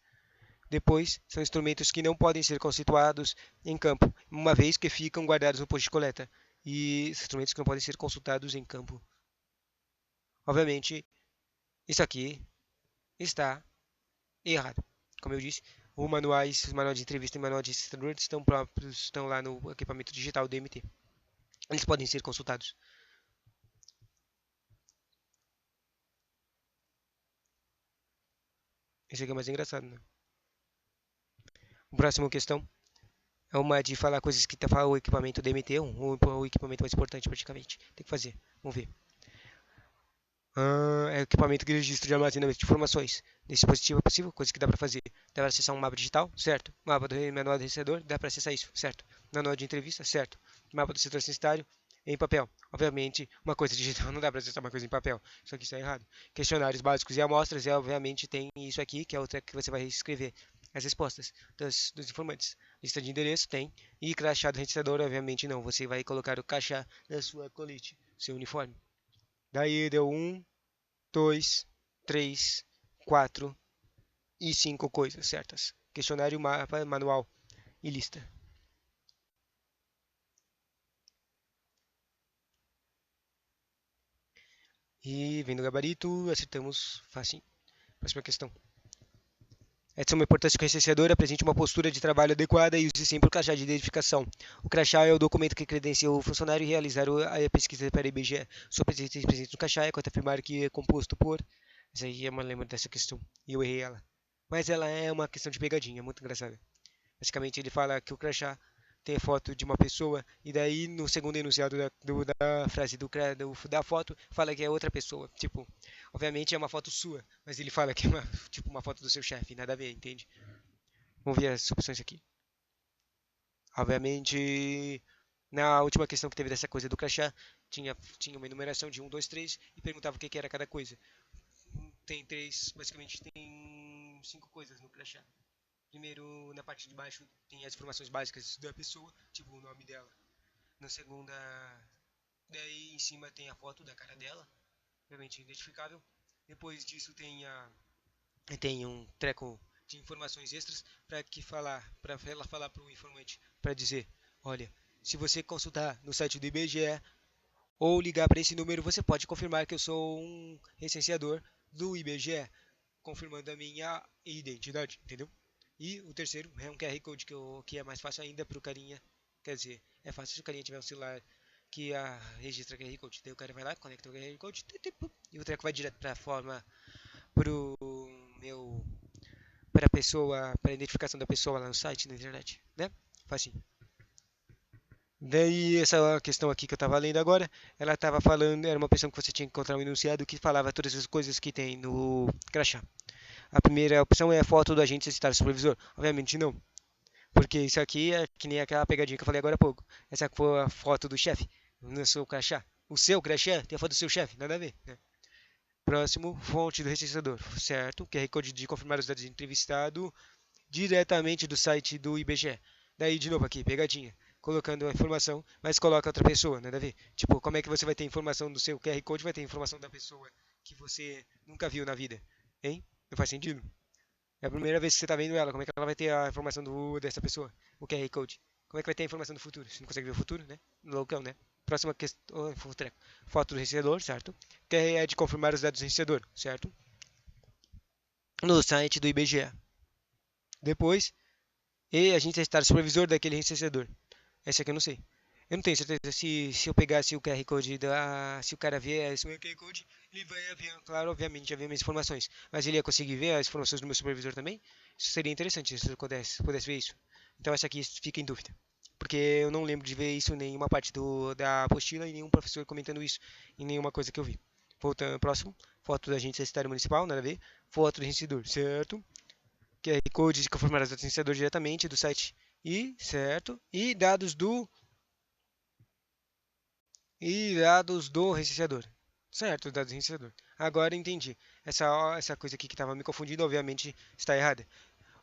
Depois, são instrumentos que não podem ser constituídos em campo, uma vez que ficam guardados no posto de coleta. E instrumentos que não podem ser consultados em campo. Obviamente, isso aqui está errado. Como eu disse, os manuais de entrevista e manual de registrador estão próprios, estão lá no equipamento digital DMT. Eles podem ser consultados. Esse aqui é mais engraçado, né? A próxima questão é uma de falar coisas que tá o equipamento DMT, o equipamento mais importante praticamente. Tem que fazer. Vamos ver. É o equipamento de registro de armazenamento de informações. Nesse dispositivo é possível, coisas que dá para fazer. Dá para acessar um mapa digital, certo. Mapa do manual do recebedor, dá para acessar isso, certo. Manual de entrevista, certo. Mapa do setor censitário, em papel. Obviamente, uma coisa digital não dá para acessar uma coisa em papel. Isso aqui está errado. Questionários básicos e amostras, obviamente tem isso aqui, que é o que você vai escrever as respostas dos informantes. Lista de endereço tem. E crachá do registrador, obviamente não. Você vai colocar o crachá na sua colete, seu uniforme. Daí deu 2, 3, 4 e 5 coisas certas. Questionário, mapa, manual e lista. E vendo o gabarito, acertamos facinho. Próxima questão. É de suma importância que o licenciador apresente uma postura de trabalho adequada e use sempre o crachá de identificação. O crachá é o documento que credencia o funcionário e realizar a pesquisa para a IBGE. Sua presença presente no crachá é quanto afirmar que é composto por. Essa aí é uma lembra dessa questão. E eu errei ela. Mas ela é uma questão de pegadinha, muito engraçada. Basicamente, ele fala que o crachá tem foto de uma pessoa, e daí no segundo enunciado da frase da foto, fala que é outra pessoa. Tipo, obviamente é uma foto sua, mas ele fala que é tipo, uma foto do seu chefe, nada a ver, entende? Vamos ver as opções aqui. Obviamente, na última questão que teve dessa coisa do crachá, tinha uma enumeração de um, 2, 3 e perguntava o que era cada coisa. Tem três, basicamente tem cinco coisas no crachá. Primeiro, na parte de baixo, tem as informações básicas da pessoa, tipo o nome dela. Na segunda, daí em cima tem a foto da cara dela, obviamente identificável. Depois disso tem um treco de informações extras para ela falar para o informante, para dizer, olha, se você consultar no site do IBGE ou ligar para esse número, você pode confirmar que eu sou um recenseador do IBGE, confirmando a minha identidade, entendeu? E o terceiro é um QR Code que é mais fácil ainda para o carinha, quer dizer, é fácil se o carinha tiver um celular que registra QR Code. Daí o cara vai lá, conecta o QR Code e o treco vai direto para a forma pro meu para a pessoa, para a identificação da pessoa lá no site, na internet, né? Facinho. Daí essa questão aqui que eu estava lendo agora, ela estava falando, era uma opção que você tinha que encontrar um enunciado que falava todas as coisas que tem no crachá. A primeira opção é a foto do agente citar supervisor. Obviamente não, porque isso aqui é que nem aquela pegadinha que eu falei agora há pouco. Essa foi a foto do chefe, no seu crachá. O seu crachá tem a foto do seu chefe, nada a ver, né? Próximo, fonte do recenseador, certo? QR Code de confirmar os dados do entrevistado diretamente do site do IBGE. Daí, de novo aqui, pegadinha. Colocando a informação, mas coloca outra pessoa, nada a ver. Tipo, como é que você vai ter informação do seu QR Code, vai ter informação da pessoa que você nunca viu na vida? Hein? Não faz sentido? É a primeira vez que você está vendo ela, como é que ela vai ter a informação dessa pessoa? O QR Code. Como é que vai ter a informação do futuro? Você não consegue ver o futuro, né? Loucão, né? Próxima questão. Foto do vencedor, certo? Que é de confirmar os dados do vencedor, certo? No site do IBGE. Depois, e a gente vai estar supervisor daquele vencedor. Essa aqui eu não sei. Eu não tenho certeza se eu pegasse o QR Code se o cara ver esse meu QR Code, ele vai ver, claro, obviamente, ver minhas informações. Mas ele ia conseguir ver as informações do meu supervisor também? Isso seria interessante se eu pudesse ver isso. Então essa aqui fica em dúvida. Porque eu não lembro de ver isso em nenhuma parte da apostila e nenhum professor comentando isso em nenhuma coisa que eu vi. Voltando próximo, foto da agente estagiário municipal, nada a ver. Foto do vencedor, certo? QR Code de confirmar as dados do vencedor diretamente do site certo? E dados do recenseador. Certo, dados do recenseador. Agora entendi. Essa coisa aqui que estava me confundindo, obviamente, está errada.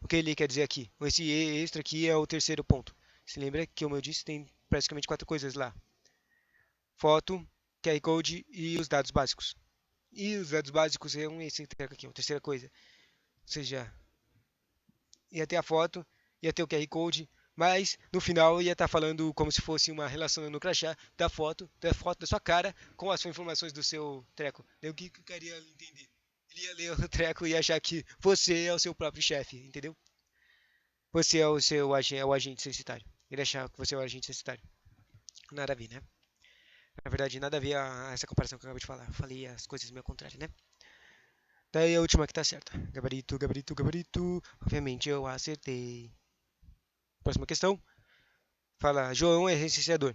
O que ele quer dizer aqui? Esse extra aqui é o terceiro ponto. Se lembra que, como eu disse, tem praticamente quatro coisas lá. Foto, QR Code e os dados básicos. E os dados básicos é esse aqui, a terceira coisa. Ou seja, ia ter a foto, ia ter o QR Code, mas no final ia estar falando como se fosse uma relação no crachá da foto da sua cara com as informações do seu treco. Daí o que o cara ia entender? Ele ia ler o treco e achar que você é o seu próprio chefe, entendeu? Você é o agente censitário. Ele achar que você é o agente censitário. Nada a ver, né? Na verdade, nada a ver essa comparação que eu acabei de falar. Eu falei as coisas meio contrário, né? Daí a última que tá certa. Gabarito, gabarito, gabarito. Obviamente eu acertei. Próxima questão. Fala, João é recenseador.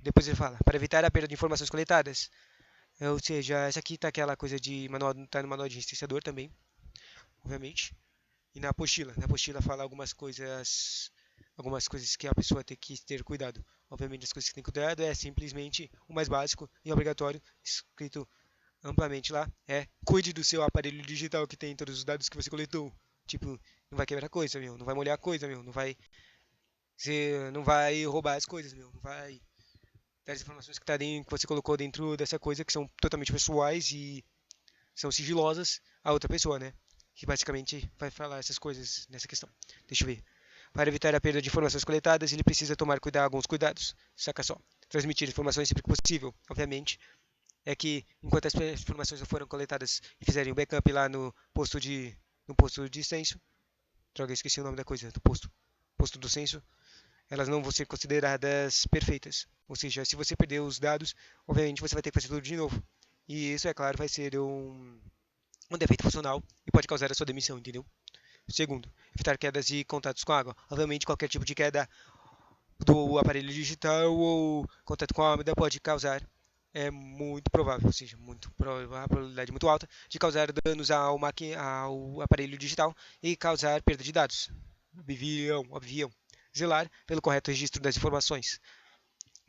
Depois ele fala, para evitar a perda de informações coletadas. Ou seja, essa aqui tá aquela coisa de manual, tá no manual de recenseador também, obviamente. E na apostila fala algumas coisas que a pessoa tem que ter cuidado. Obviamente as coisas que tem que ter cuidado é simplesmente o mais básico e obrigatório, escrito amplamente lá, é cuide do seu aparelho digital que tem todos os dados que você coletou. Tipo, não vai quebrar coisa, meu, não vai molhar coisa, meu, você não vai roubar as coisas, meu, não vai das informações que você colocou dentro dessa coisa, que são totalmente pessoais e são sigilosas, a outra pessoa, né? Que basicamente vai falar essas coisas nessa questão. Deixa eu ver. Para evitar a perda de informações coletadas, ele precisa tomar alguns cuidados. Saca só. Transmitir informações sempre que possível, obviamente. É que enquanto as informações não foram coletadas e fizerem um backup lá no posto de censo, droga, esqueci o nome da coisa, do posto do censo, elas não vão ser consideradas perfeitas. Ou seja, se você perder os dados, obviamente você vai ter que fazer tudo de novo. E isso, é claro, vai ser um defeito funcional e pode causar a sua demissão, entendeu? Segundo, evitar quedas e contatos com água. Obviamente, qualquer tipo de queda do aparelho digital ou contato com a água pode causar, é muito provável, ou seja, muito provável, a probabilidade muito alta de causar danos ao aparelho digital e causar perda de dados. Obviam. Zelar pelo correto registro das informações.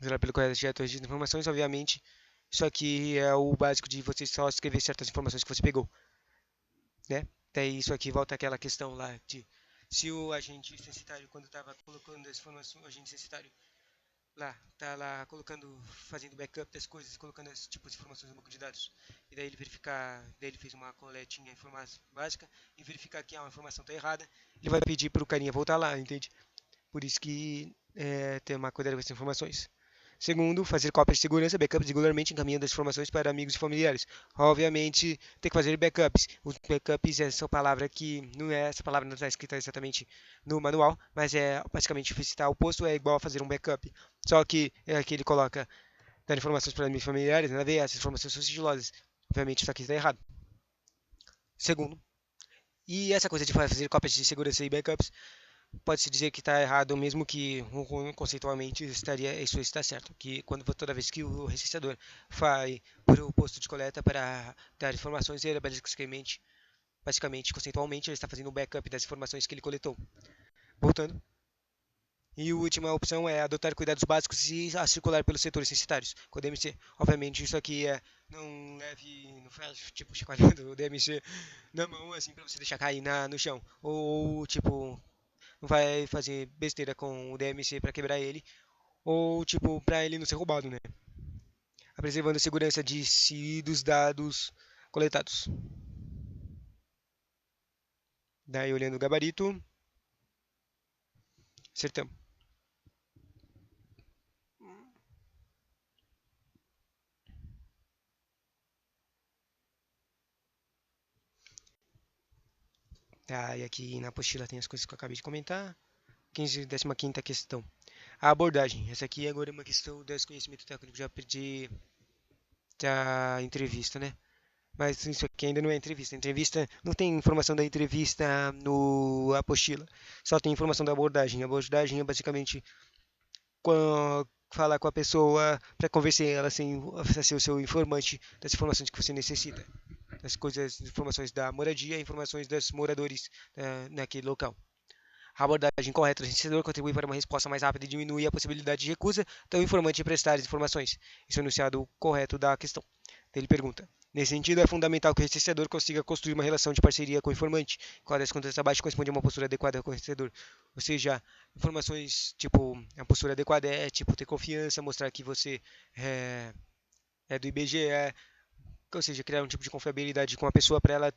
Zelar pelo correto registro das informações, obviamente, isso aqui é o básico de você só escrever certas informações que você pegou, né? Daí isso aqui volta àquela questão lá de Se o agente censitário, quando estava colocando as informações, o agente censitário lá, tá lá colocando, fazendo backup das coisas, colocando esse tipo de informações no banco de dados, e daí ele verificar, daí ele fez uma coletinha informação básica e verificar que a informação está errada, ele vai pedir para o carinha voltar lá, entende? Por isso que tem uma cuidado com essas informações. Segundo, fazer cópias de segurança, backups regularmente encaminhando as informações para amigos e familiares. Obviamente, tem que fazer backups. Os backups é essa palavra que não é essa palavra não está escrita exatamente no manual, mas é basicamente visitar o posto é igual a fazer um backup. Só que é que ele coloca dar informações para amigos e familiares, nada a ver, essas informações são sigilosas. Obviamente, isso aqui está errado. Segundo, e essa coisa de fazer cópias de segurança e backups pode-se dizer que está errado, mesmo que conceitualmente isso está certo. Que quando toda vez que o registrador vai para o posto de coleta para dar informações, ele basicamente, conceitualmente, ele está fazendo um backup das informações que ele coletou. Voltando. E a última opção é adotar cuidados básicos e a circular pelos setores censitários com o DMC. Obviamente, isso aqui não leve, não faz tipo chacoalhando o DMC na mão assim para você deixar cair no chão. Ou tipo, não vai fazer besteira com o DMC para quebrar ele, ou tipo, para ele não ser roubado, né? Preservando a segurança de si e dos dados coletados. Daí, olhando o gabarito, acertamos. Tá, e aqui na apostila tem as coisas que eu acabei de comentar. 15ª questão. A abordagem. Essa aqui agora é uma questão do desconhecimento técnico já perdi da entrevista, né? Mas isso aqui ainda não é entrevista. A entrevista não tem informação da entrevista no apostila. Só tem informação da abordagem. A abordagem é basicamente falar com a pessoa para convencer ela assim, a ser o seu informante das informações que você necessita. Das coisas, informações da moradia, informações dos moradores naquele local. A abordagem correta do registrador contribui para uma resposta mais rápida e diminui a possibilidade de recusa do informante em prestar as informações. Isso é o enunciado correto da questão. Ele pergunta: nesse sentido, é fundamental que o registrador consiga construir uma relação de parceria com o informante, qual das contas abaixo corresponde a uma postura adequada com o registrador. Ou seja, informações tipo, a postura adequada é tipo ter confiança, mostrar que você é do IBGE, ou seja, criar um tipo de confiabilidade com a pessoa para ela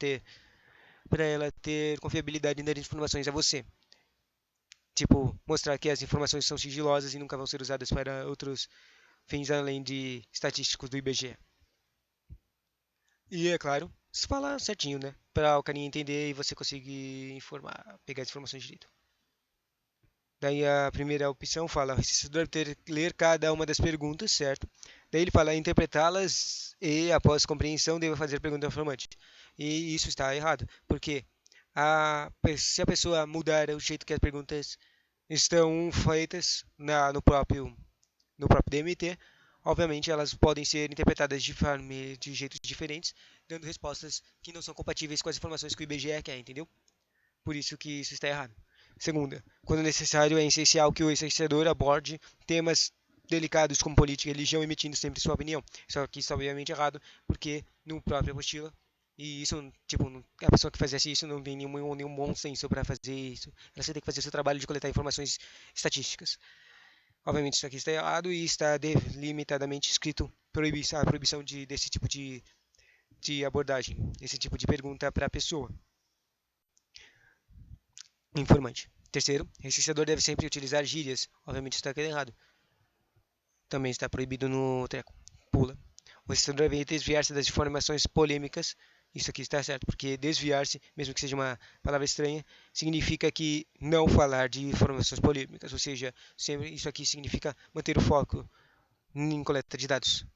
ter confiabilidade em dar informações a você. Tipo, mostrar que as informações são sigilosas e nunca vão ser usadas para outros fins além de estatísticos do IBGE. E é claro, se falar certinho, né? Para o carinha entender e você conseguir informar, pegar as informações direito. Daí a primeira opção fala, o registrador deve ler cada uma das perguntas, certo? Daí ele fala interpretá-las e, após compreensão, deve fazer pergunta informante. E isso está errado, porque se a pessoa mudar o jeito que as perguntas estão feitas no próprio DMT, obviamente elas podem ser interpretadas de jeitos diferentes, dando respostas que não são compatíveis com as informações que o IBGE quer, entendeu? Por isso que isso está errado. Segunda, quando necessário, é essencial que o ex-registrador aborde temas delicados como política e religião, emitindo sempre sua opinião. Só que isso é obviamente errado, porque no próprio apostila, e isso, tipo, a pessoa que fizesse isso não tem nenhum bom senso para fazer isso. Ela só tem que fazer o seu trabalho de coletar informações estatísticas. Obviamente isso aqui está errado e está delimitadamente escrito a proibição desse tipo de abordagem, desse tipo de pergunta para a pessoa informante. Terceiro, o registrador deve sempre utilizar gírias. Obviamente isso está errado. Também está proibido no treco. Pula. O registrador deve desviar-se das informações polêmicas. Isso aqui está certo, porque desviar-se, mesmo que seja uma palavra estranha, significa que não falar de informações polêmicas. Ou seja, sempre isso aqui significa manter o foco em coleta de dados.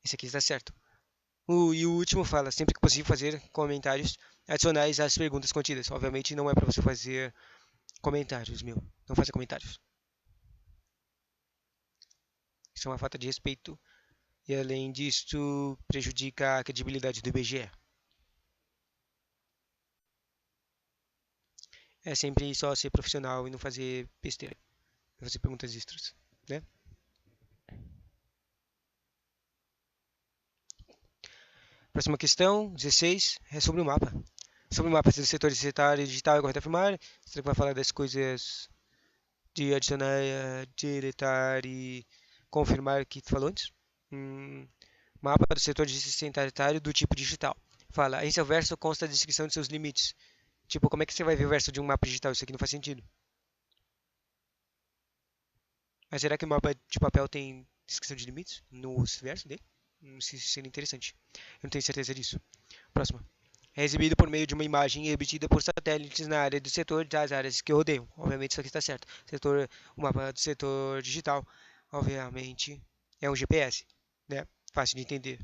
Esse aqui está certo. E o último fala, sempre que possível, fazer comentários adicionais às perguntas contidas. Obviamente não é para você fazer comentários, meu. Não faça comentários. Isso é uma falta de respeito e, além disso, prejudica a credibilidade do IBGE. É sempre só ser profissional e não fazer besteira. Não fazer perguntas extras, né? Próxima questão, 16, é sobre o mapa. Sobre o mapa do setor digital, é correto afirmar. Será que vai falar das coisas de adicionar, deletar e confirmar que tu falou antes? Hum, Mapa do setor destinatário do tipo digital. Fala, em seu verso consta a descrição de seus limites. Tipo, como é que você vai ver o verso de um mapa digital? Isso aqui não faz sentido. Mas será que o mapa de papel tem descrição de limites no verso dele? Não sei se seria interessante. Eu não tenho certeza disso. Próximo. É exibido por meio de uma imagem emitida por satélites na área do setor das áreas que o rodeiam. Obviamente isso aqui está certo. O mapa do setor digital, obviamente, é um GPS, né? Fácil de entender.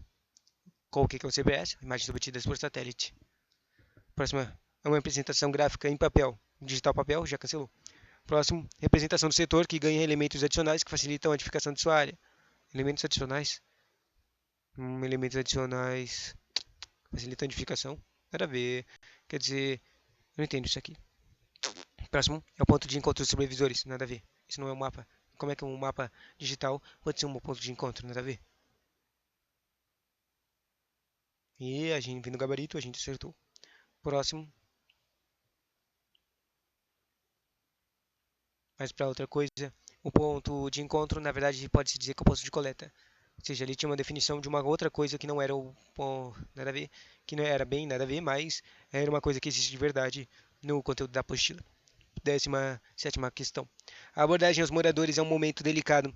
Qual que é o CBS? Imagens obtidas por satélite. Próxima é uma representação gráfica em papel. Digital papel, já cancelou. Próximo, representação do setor que ganha elementos adicionais que facilitam a edificação de sua área. Elementos adicionais. Elementos adicionais facilitam a edificação. Nada a ver. Quer dizer, eu não entendo isso aqui. Próximo é o ponto de encontro dos sobrevisores. Nada a ver. Isso não é um mapa. Como é que um mapa digital pode ser um ponto de encontro? Nada a ver. E a gente vindo no gabarito, a gente acertou. Próximo, mas para outra coisa, o ponto de encontro, na verdade, pode-se dizer que é o ponto de coleta. Ou seja, ele tinha uma definição de uma outra coisa que não era o nada a ver, que não era bem nada a ver, mas era uma coisa que existe de verdade no conteúdo da apostila. 17ª questão. A abordagem aos moradores é um momento delicado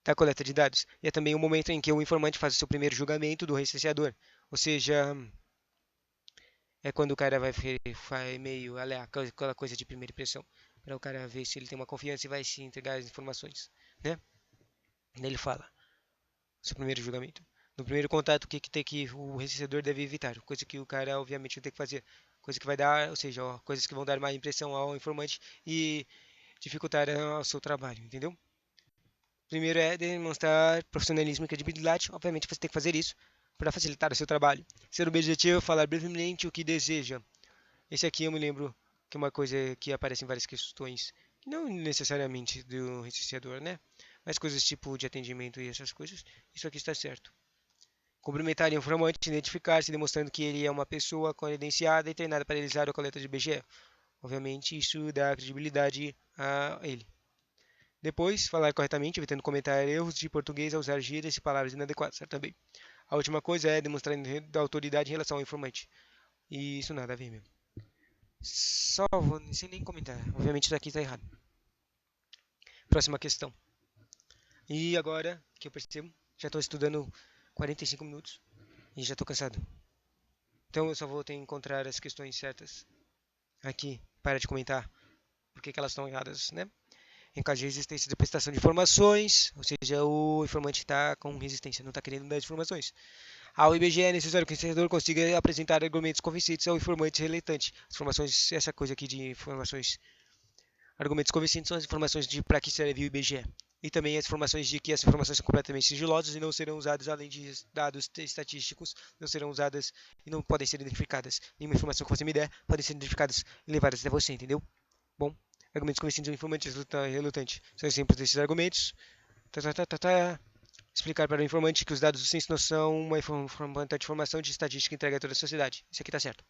da coleta de dados e é também o momento em que o informante faz o seu primeiro julgamento do recenseador. Ou seja, é quando o cara vai meio aquela coisa de primeira impressão, para o cara ver se ele tem uma confiança e vai se entregar as informações, né? Ele fala, seu primeiro julgamento. No primeiro contato, o que o recenseador deve evitar? Coisa que o cara, obviamente, vai ter que fazer. Coisa que vai dar, ou seja, ó, coisas que vão dar má impressão ao informante e dificultar o seu trabalho, entendeu? Primeiro é demonstrar profissionalismo e credibilidade. Obviamente, você tem que fazer isso para facilitar o seu trabalho. Ser objetivo, falar brevemente o que deseja. Esse aqui eu me lembro que é uma coisa que aparece em várias questões, não necessariamente do recenseador, né? Mas coisas tipo de atendimento e essas coisas. Isso aqui está certo. Cumprimentar o informante, identificar-se, demonstrando que ele é uma pessoa credenciada e treinada para realizar a coleta de BGE. Obviamente, isso dá credibilidade a ele. Depois, falar corretamente, evitando comentar erros de português ao usar gírias e palavras inadequadas, certo? Também. A última coisa é demonstrar da autoridade em relação ao informante. E isso nada a ver mesmo. Salvo, sem nem comentar. Obviamente isso aqui está errado. Próxima questão. E agora que eu percebo, já estou estudando 45 minutos e já estou cansado. Então eu só vou ter que encontrar as questões certas aqui para de comentar porque que elas estão erradas, né? Em caso de resistência de prestação de informações, ou seja, o informante está com resistência, não está querendo dar informações. Ao IBGE é necessário que o vencedor consiga apresentar argumentos convincentes ao informante relatante. As informações, essa coisa aqui de informações, argumentos convincentes são as informações de para que serve o IBGE. E também as informações de que as informações são completamente sigilosas e não serão usadas, além de dados estatísticos, não serão usadas e não podem ser identificadas. Nenhuma informação que você me der podem ser identificadas e levadas até você, entendeu? Bom, argumentos convincentes do informante relutante são exemplos desses argumentos. Tá, tá, tá, tá, tá. Explicar para o informante que os dados do censo não são uma importante informação de estatística entregue a toda a sociedade. Isso aqui está certo.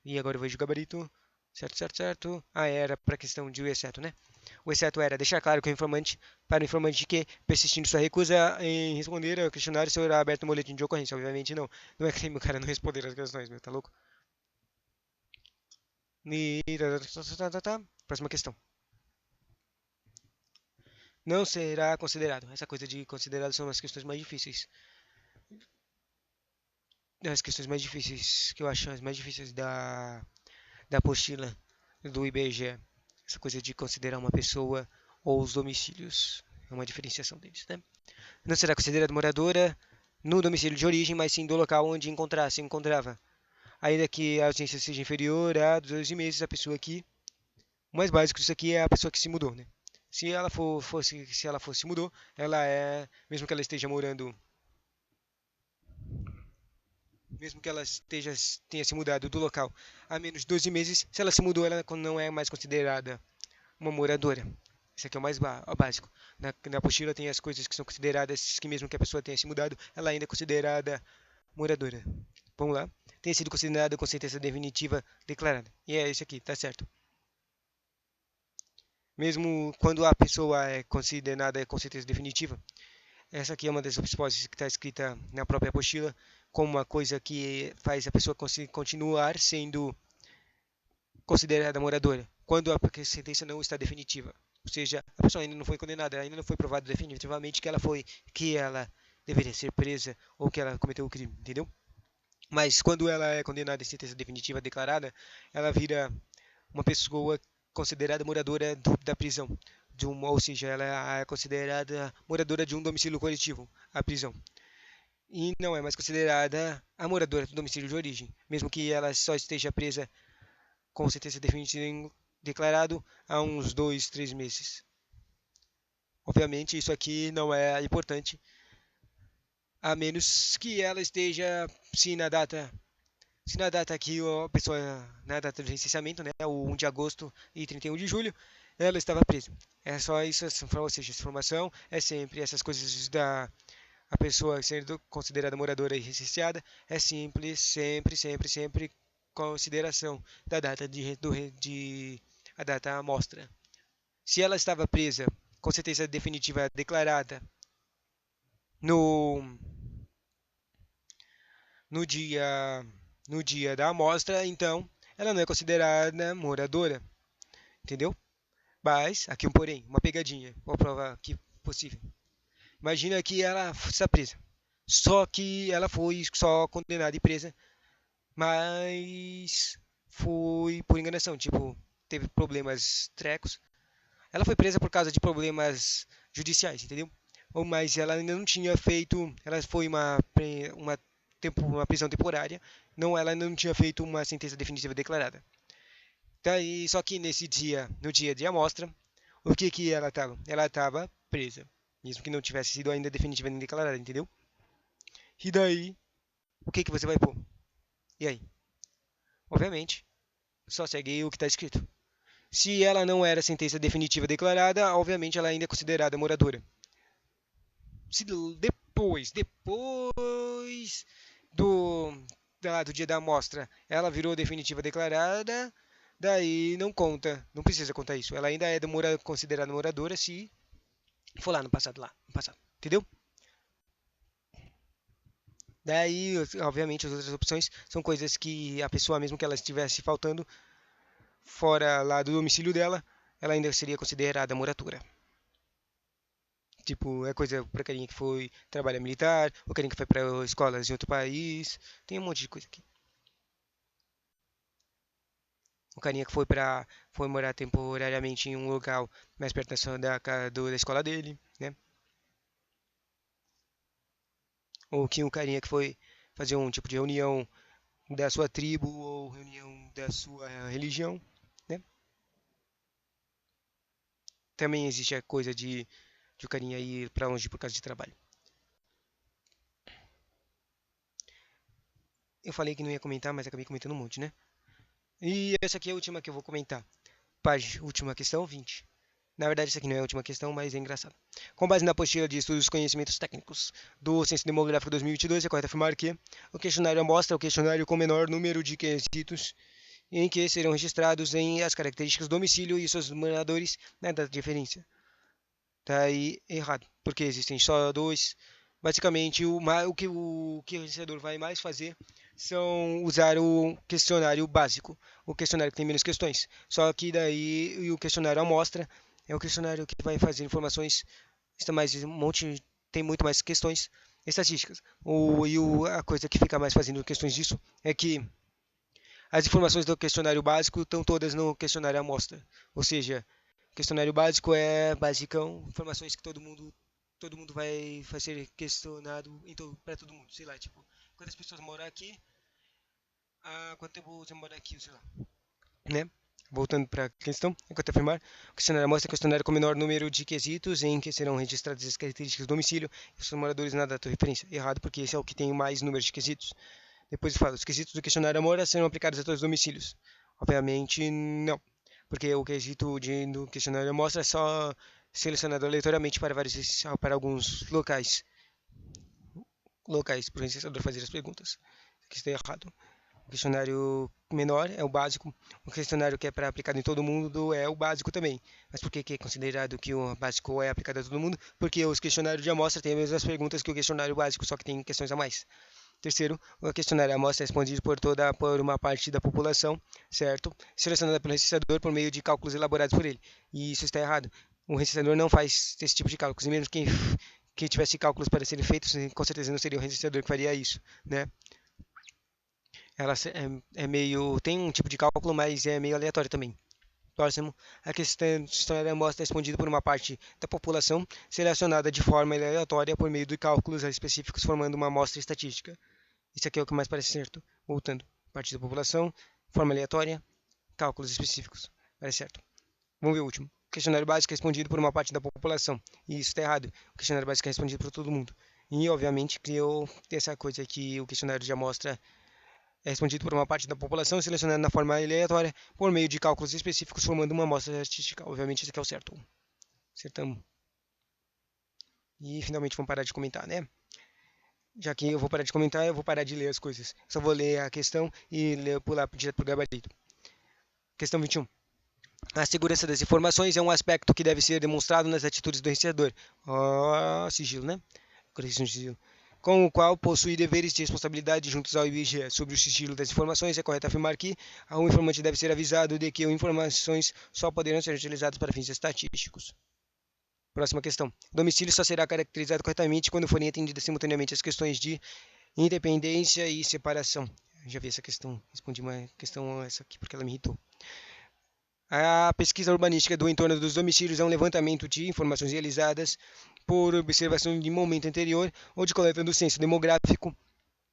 E agora eu vejo o gabarito. Certo, certo, certo. Ah, era para a questão de o exceto, né? O exceto era deixar claro que para o informante que, persistindo sua recusa em responder ao questionário, será aberto um boletim de ocorrência. Obviamente não. Não é crime o cara não responder as questões, meu, tá louco? E... Próxima questão. Não será considerado. Essa coisa de considerado são as questões mais difíceis. As questões mais difíceis, que eu acho as mais difíceis da apostila do IBGE. Essa coisa de considerar uma pessoa ou os domicílios. É uma diferenciação deles, né? Não será considerada moradora no domicílio de origem, mas sim do local onde se encontrava. Ainda que a ausência seja inferior a 12 meses, a pessoa aqui. O mais básico disso aqui é a pessoa que se mudou, né? Se ela fosse mudou, ela é, mesmo que ela tenha se mudado do local há menos de 12 meses, se ela se mudou, ela não é mais considerada uma moradora. Isso aqui é o mais básico. Na apostila tem as coisas que são consideradas, que mesmo que a pessoa tenha se mudado, ela ainda é considerada moradora. Vamos lá. tenha sido considerada com sentença definitiva declarada. E é esse aqui, tá certo. Mesmo quando a pessoa é considerada com sentença definitiva, essa aqui é uma das hipóteses que está escrita na própria apostila, como uma coisa que faz a pessoa continuar sendo considerada moradora, quando a sentença não está definitiva. Ou seja, a pessoa ainda não foi condenada, ainda não foi provado definitivamente que ela deveria ser presa ou que ela cometeu o crime, entendeu? Mas quando ela é condenada em sentença definitiva declarada, ela vira uma pessoa considerada moradora da prisão, ou seja, ela é considerada moradora de um domicílio coletivo, a prisão. E não é mais considerada a moradora do domicílio de origem, mesmo que ela só esteja presa com sentença definitiva declarado há uns 2, 3 meses. Obviamente, isso aqui não é importante, a menos que ela esteja, se na data aqui, a pessoa, na data do licenciamento, né, o 1 de agosto e 31 de julho, ela estava presa. É só isso, ou seja, essa informação é sempre essas coisas da a pessoa sendo considerada moradora e licenciada, é simples, sempre consideração da data de a data amostra. Se ela estava presa com sentença definitiva declarada no, no dia no dia da amostra, então ela não é considerada moradora, entendeu? Mas, aqui um porém, uma pegadinha, vou provar aqui possível. Imagina que ela está presa, só que ela foi só condenada e presa, mas foi por enganação, tipo, teve problemas trecos. Ela foi presa por causa de problemas judiciais, entendeu? Mas ela ainda não tinha feito, ela foi uma prisão temporária, não, ela ainda não tinha feito uma sentença definitiva declarada. Daí, só que nesse dia, no dia de amostra, o que que ela estava? Ela estava presa, mesmo que não tivesse sido ainda definitiva nem declarada, entendeu? E daí, o que que você vai pôr? E aí? Obviamente, só segue o que está escrito. Se ela não era sentença definitiva declarada, obviamente ela ainda é considerada moradora. Se depois do, do dia da amostra ela virou definitiva declarada, daí não conta, não precisa contar isso. Ela ainda é considerada moradora se for lá no passado, entendeu? Daí, obviamente, as outras opções são coisas que a pessoa, mesmo que ela estivesse faltando fora lá do domicílio dela, ela ainda seria considerada moradora. Tipo, é coisa pra carinha que foi trabalhar militar, ou carinha que foi pra escolas em outro país. Tem um monte de coisa aqui. O carinha que foi morar temporariamente em um local mais perto da escola dele, né? Ou que um carinha que foi fazer um tipo de reunião da sua tribo ou reunião da sua religião, né? Também existe a coisa de o carinha ir pra longe por causa de trabalho. Eu falei que não ia comentar, mas acabei comentando um monte, né? E essa aqui é a última que eu vou comentar. Última questão 20. Na verdade, isso aqui não é a última questão, mas é engraçado. Com base na apostila de estudos dos conhecimentos técnicos do Censo Demográfico 2022, é correto afirmar que o questionário mostra o questionário com menor número de quesitos em que serão registrados em as características do domicílio e seus moradores na data de referência. Tá aí errado, porque existem só dois. Basicamente, o que o vencedor vai mais fazer são usar o questionário básico, o questionário que tem menos questões. Só que daí o questionário amostra é o questionário que vai fazer informações, está mais um monte, tem muito mais questões estatísticas. A coisa que fica mais fazendo questões disso é que as informações do questionário básico estão todas no questionário amostra. Ou seja, questionário básico é basicão, informações que todo mundo vai ser questionado para todo mundo. Sei lá, tipo, quantas pessoas moram aqui, quanto tempo você mora aqui, sei lá, né? Voltando para a questão, enquanto afirmar, o questionário mostra questionário com menor número de quesitos em que serão registradas as características do domicílio e seus moradores na data de referência. Errado, porque esse é o que tem mais número de quesitos. Depois fala, os quesitos do questionário Amora serão aplicados a todos os domicílios. Obviamente, não, porque o quesito do questionário Amostra é só selecionado aleatoriamente para alguns locais para o licenciador fazer as perguntas. Isso aqui está errado. O questionário menor é o básico. O questionário que é para aplicado em todo mundo é o básico também. Mas por que, que é considerado que o básico é aplicado a todo mundo? Porque os questionários de amostra têm as mesmas perguntas que o questionário básico, só que tem questões a mais. Terceiro, o questionário amostra é respondido por uma parte da população, certo? Selecionada pelo registrador por meio de cálculos elaborados por ele. E isso está errado. O registrador não faz esse tipo de cálculos. E mesmo que tivesse cálculos para serem feitos, com certeza não seria o registrador que faria isso, né? Ela é meio. Tem um tipo de cálculo, mas é meio aleatório também. Próximo, a questão da amostra é respondida por uma parte da população selecionada de forma aleatória por meio de cálculos específicos, formando uma amostra estatística. Isso aqui é o que mais parece certo. Voltando, parte da população, forma aleatória, cálculos específicos. Parece certo. Vamos ver o último. O questionário básico é respondido por uma parte da população. E isso está errado. O questionário básico é respondido por todo mundo. E, obviamente, criou essa coisa que o questionário de amostra é respondido por uma parte da população, selecionada na forma aleatória, por meio de cálculos específicos, formando uma amostra estatística. Obviamente, esse aqui é o certo. Acertamos. E, finalmente, vamos parar de comentar, né? Já que eu vou parar de comentar, eu vou parar de ler as coisas. Só vou ler a questão e pular direto para o gabarito. Questão 21. A segurança das informações é um aspecto que deve ser demonstrado nas atitudes do registrador. Sigilo, né? Sigilo. Com o qual possui deveres de responsabilidade juntos ao IBGE sobre o sigilo das informações, é correto afirmar que o informante deve ser avisado de que as informações só poderão ser utilizadas para fins estatísticos. Próxima questão. O domicílio só será caracterizado corretamente quando forem atendidas simultaneamente as questões de independência e separação. Já vi essa questão, respondi uma questão essa aqui porque ela me irritou. A pesquisa urbanística do entorno dos domicílios é um levantamento de informações realizadas por observação de momento anterior ou de coleta do censo demográfico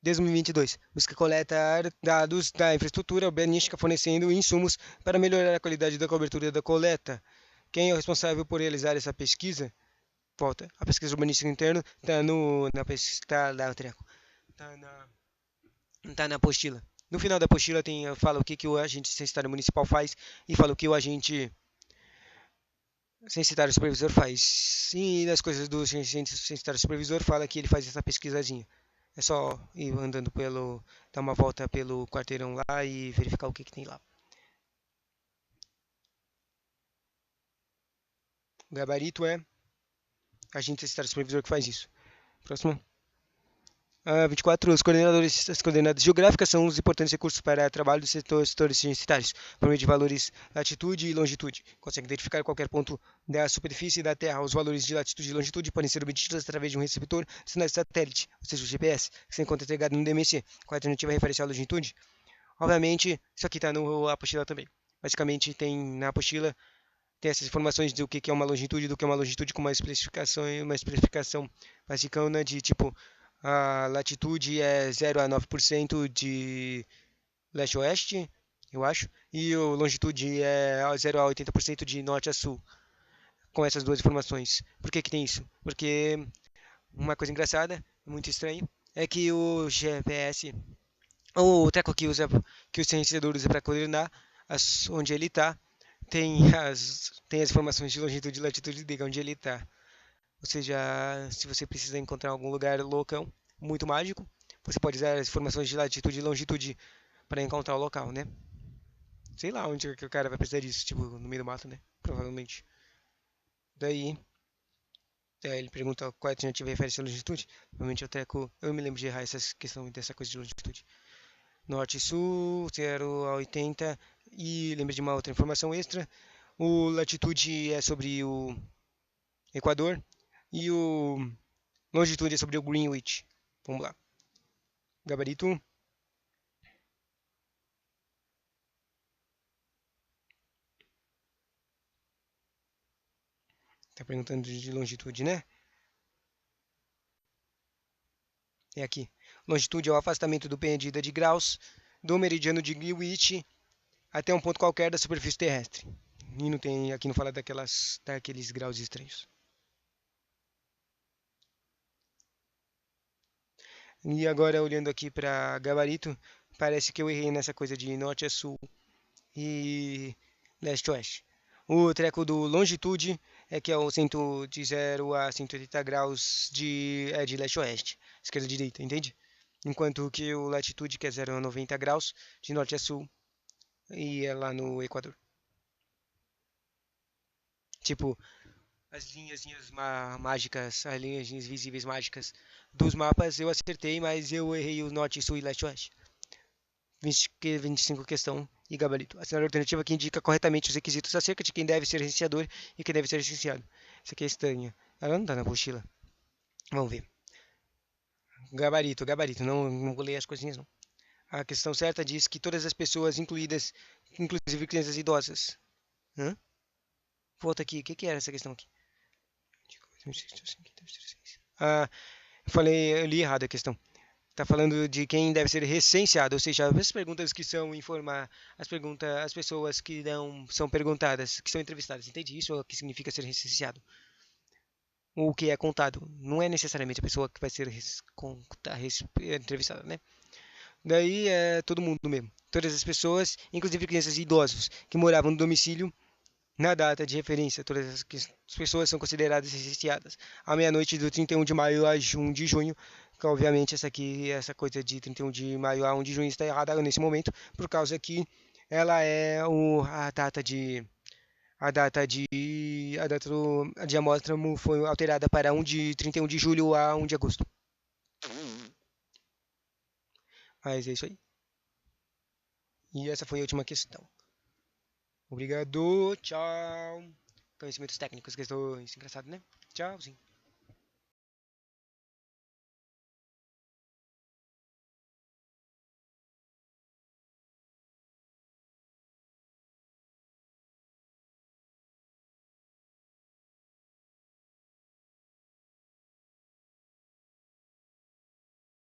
2022. Busca coletar dados da infraestrutura urbanística fornecendo insumos para melhorar a qualidade da cobertura da coleta. Quem é o responsável por realizar essa pesquisa? Volta. A pesquisa urbanística interna está tá na apostila. No final da apostila fala o que o agente censitário municipal faz e fala o que o agente censitário supervisor faz. E das coisas do censitário supervisor fala que ele faz essa pesquisazinha. É só ir andando dar uma volta pelo quarteirão lá e verificar o que tem lá. O gabarito é agente censitário supervisor que faz isso. Próximo. 24. As coordenadas geográficas são os importantes recursos para trabalho dos setores censitários, por meio de valores latitude e longitude. Consegue identificar qualquer ponto da superfície da Terra. Os valores de latitude e longitude podem ser obtidos através de um receptor de sinais de satélite, ou seja, o GPS, que se encontra integrado no DMC, com a alternativa referencial longitude. Obviamente, isso aqui está na apostila também. Basicamente, tem na apostila tem essas informações do que é uma longitude, do que é uma longitude com uma especificação basicona de tipo a latitude é 0 a 9% de leste-oeste, eu acho, e a longitude é 0 a 80% de norte a sul, com essas duas informações. Por que tem isso? Porque uma coisa engraçada, muito estranha, é que o GPS, ou o treco que o cientista usa para coordenar onde ele está, tem as informações de longitude e latitude de onde ele está. Ou seja, se você precisa encontrar algum lugar loucão, muito mágico, você pode usar as informações de latitude e longitude para encontrar o local, né? Sei lá onde que o cara vai precisar disso, tipo, no meio do mato, né? Provavelmente. Daí, ele pergunta qual é a alternativa referência à longitude. Provavelmente eu me lembro de errar essa questão dessa coisa de longitude. Norte e sul, 0 a 80. E lembra de uma outra informação extra. O latitude é sobre o Equador e o longitude é sobre o Greenwich. Vamos lá. Gabarito. Tá perguntando de longitude, né? É aqui. Longitude é o afastamento do medida de graus do meridiano de Greenwich até um ponto qualquer da superfície terrestre. E não tem, aqui não fala daqueles graus estranhos. E agora olhando aqui para gabarito, parece que eu errei nessa coisa de norte a sul e leste a oeste. O treco do longitude é que é o centro de 0 a 180 graus de leste a oeste, esquerda a direita, entende? enquanto que o latitude, que é 0 a 90 graus, de norte a sul, e é lá no Equador. Tipo, as linhazinhas mágicas, as linhas visíveis mágicas dos mapas eu acertei, mas eu errei o norte, sul e leste oeste. 25 questão e gabarito. Assinar a alternativa que indica corretamente os requisitos acerca de quem deve ser recenseador e quem deve ser recenseado. Isso aqui é estranha. Ela não tá na apostila. Vamos ver. Gabarito, gabarito. Não vou ler as coisinhas, não. A questão certa diz que todas as pessoas incluídas, inclusive crianças idosas. Hã? Volta aqui. O que, que era essa questão aqui? Ah, eu li errado a questão. Está falando de quem deve ser recenseado, ou seja, as perguntas que são informar, as pessoas que não são perguntadas, que são entrevistadas, entende isso? O que significa ser recenseado? O que é contado? Não é necessariamente a pessoa que vai ser entrevistada, né? Daí é todo mundo mesmo. Todas as pessoas, inclusive crianças e idosos, que moravam no domicílio na data de referência. Todas as pessoas são consideradas recenseadas. À meia-noite do 31 de maio a 1 de junho, que obviamente essa coisa de 31 de maio a 1 de junho está errada nesse momento, por causa que ela é a data de amostra foi alterada para 31 de julho a 1 de agosto. Mas é isso aí. E essa foi a última questão. Obrigado, tchau. Conhecimentos técnicos, questões engraçadas, né? Tchau, sim.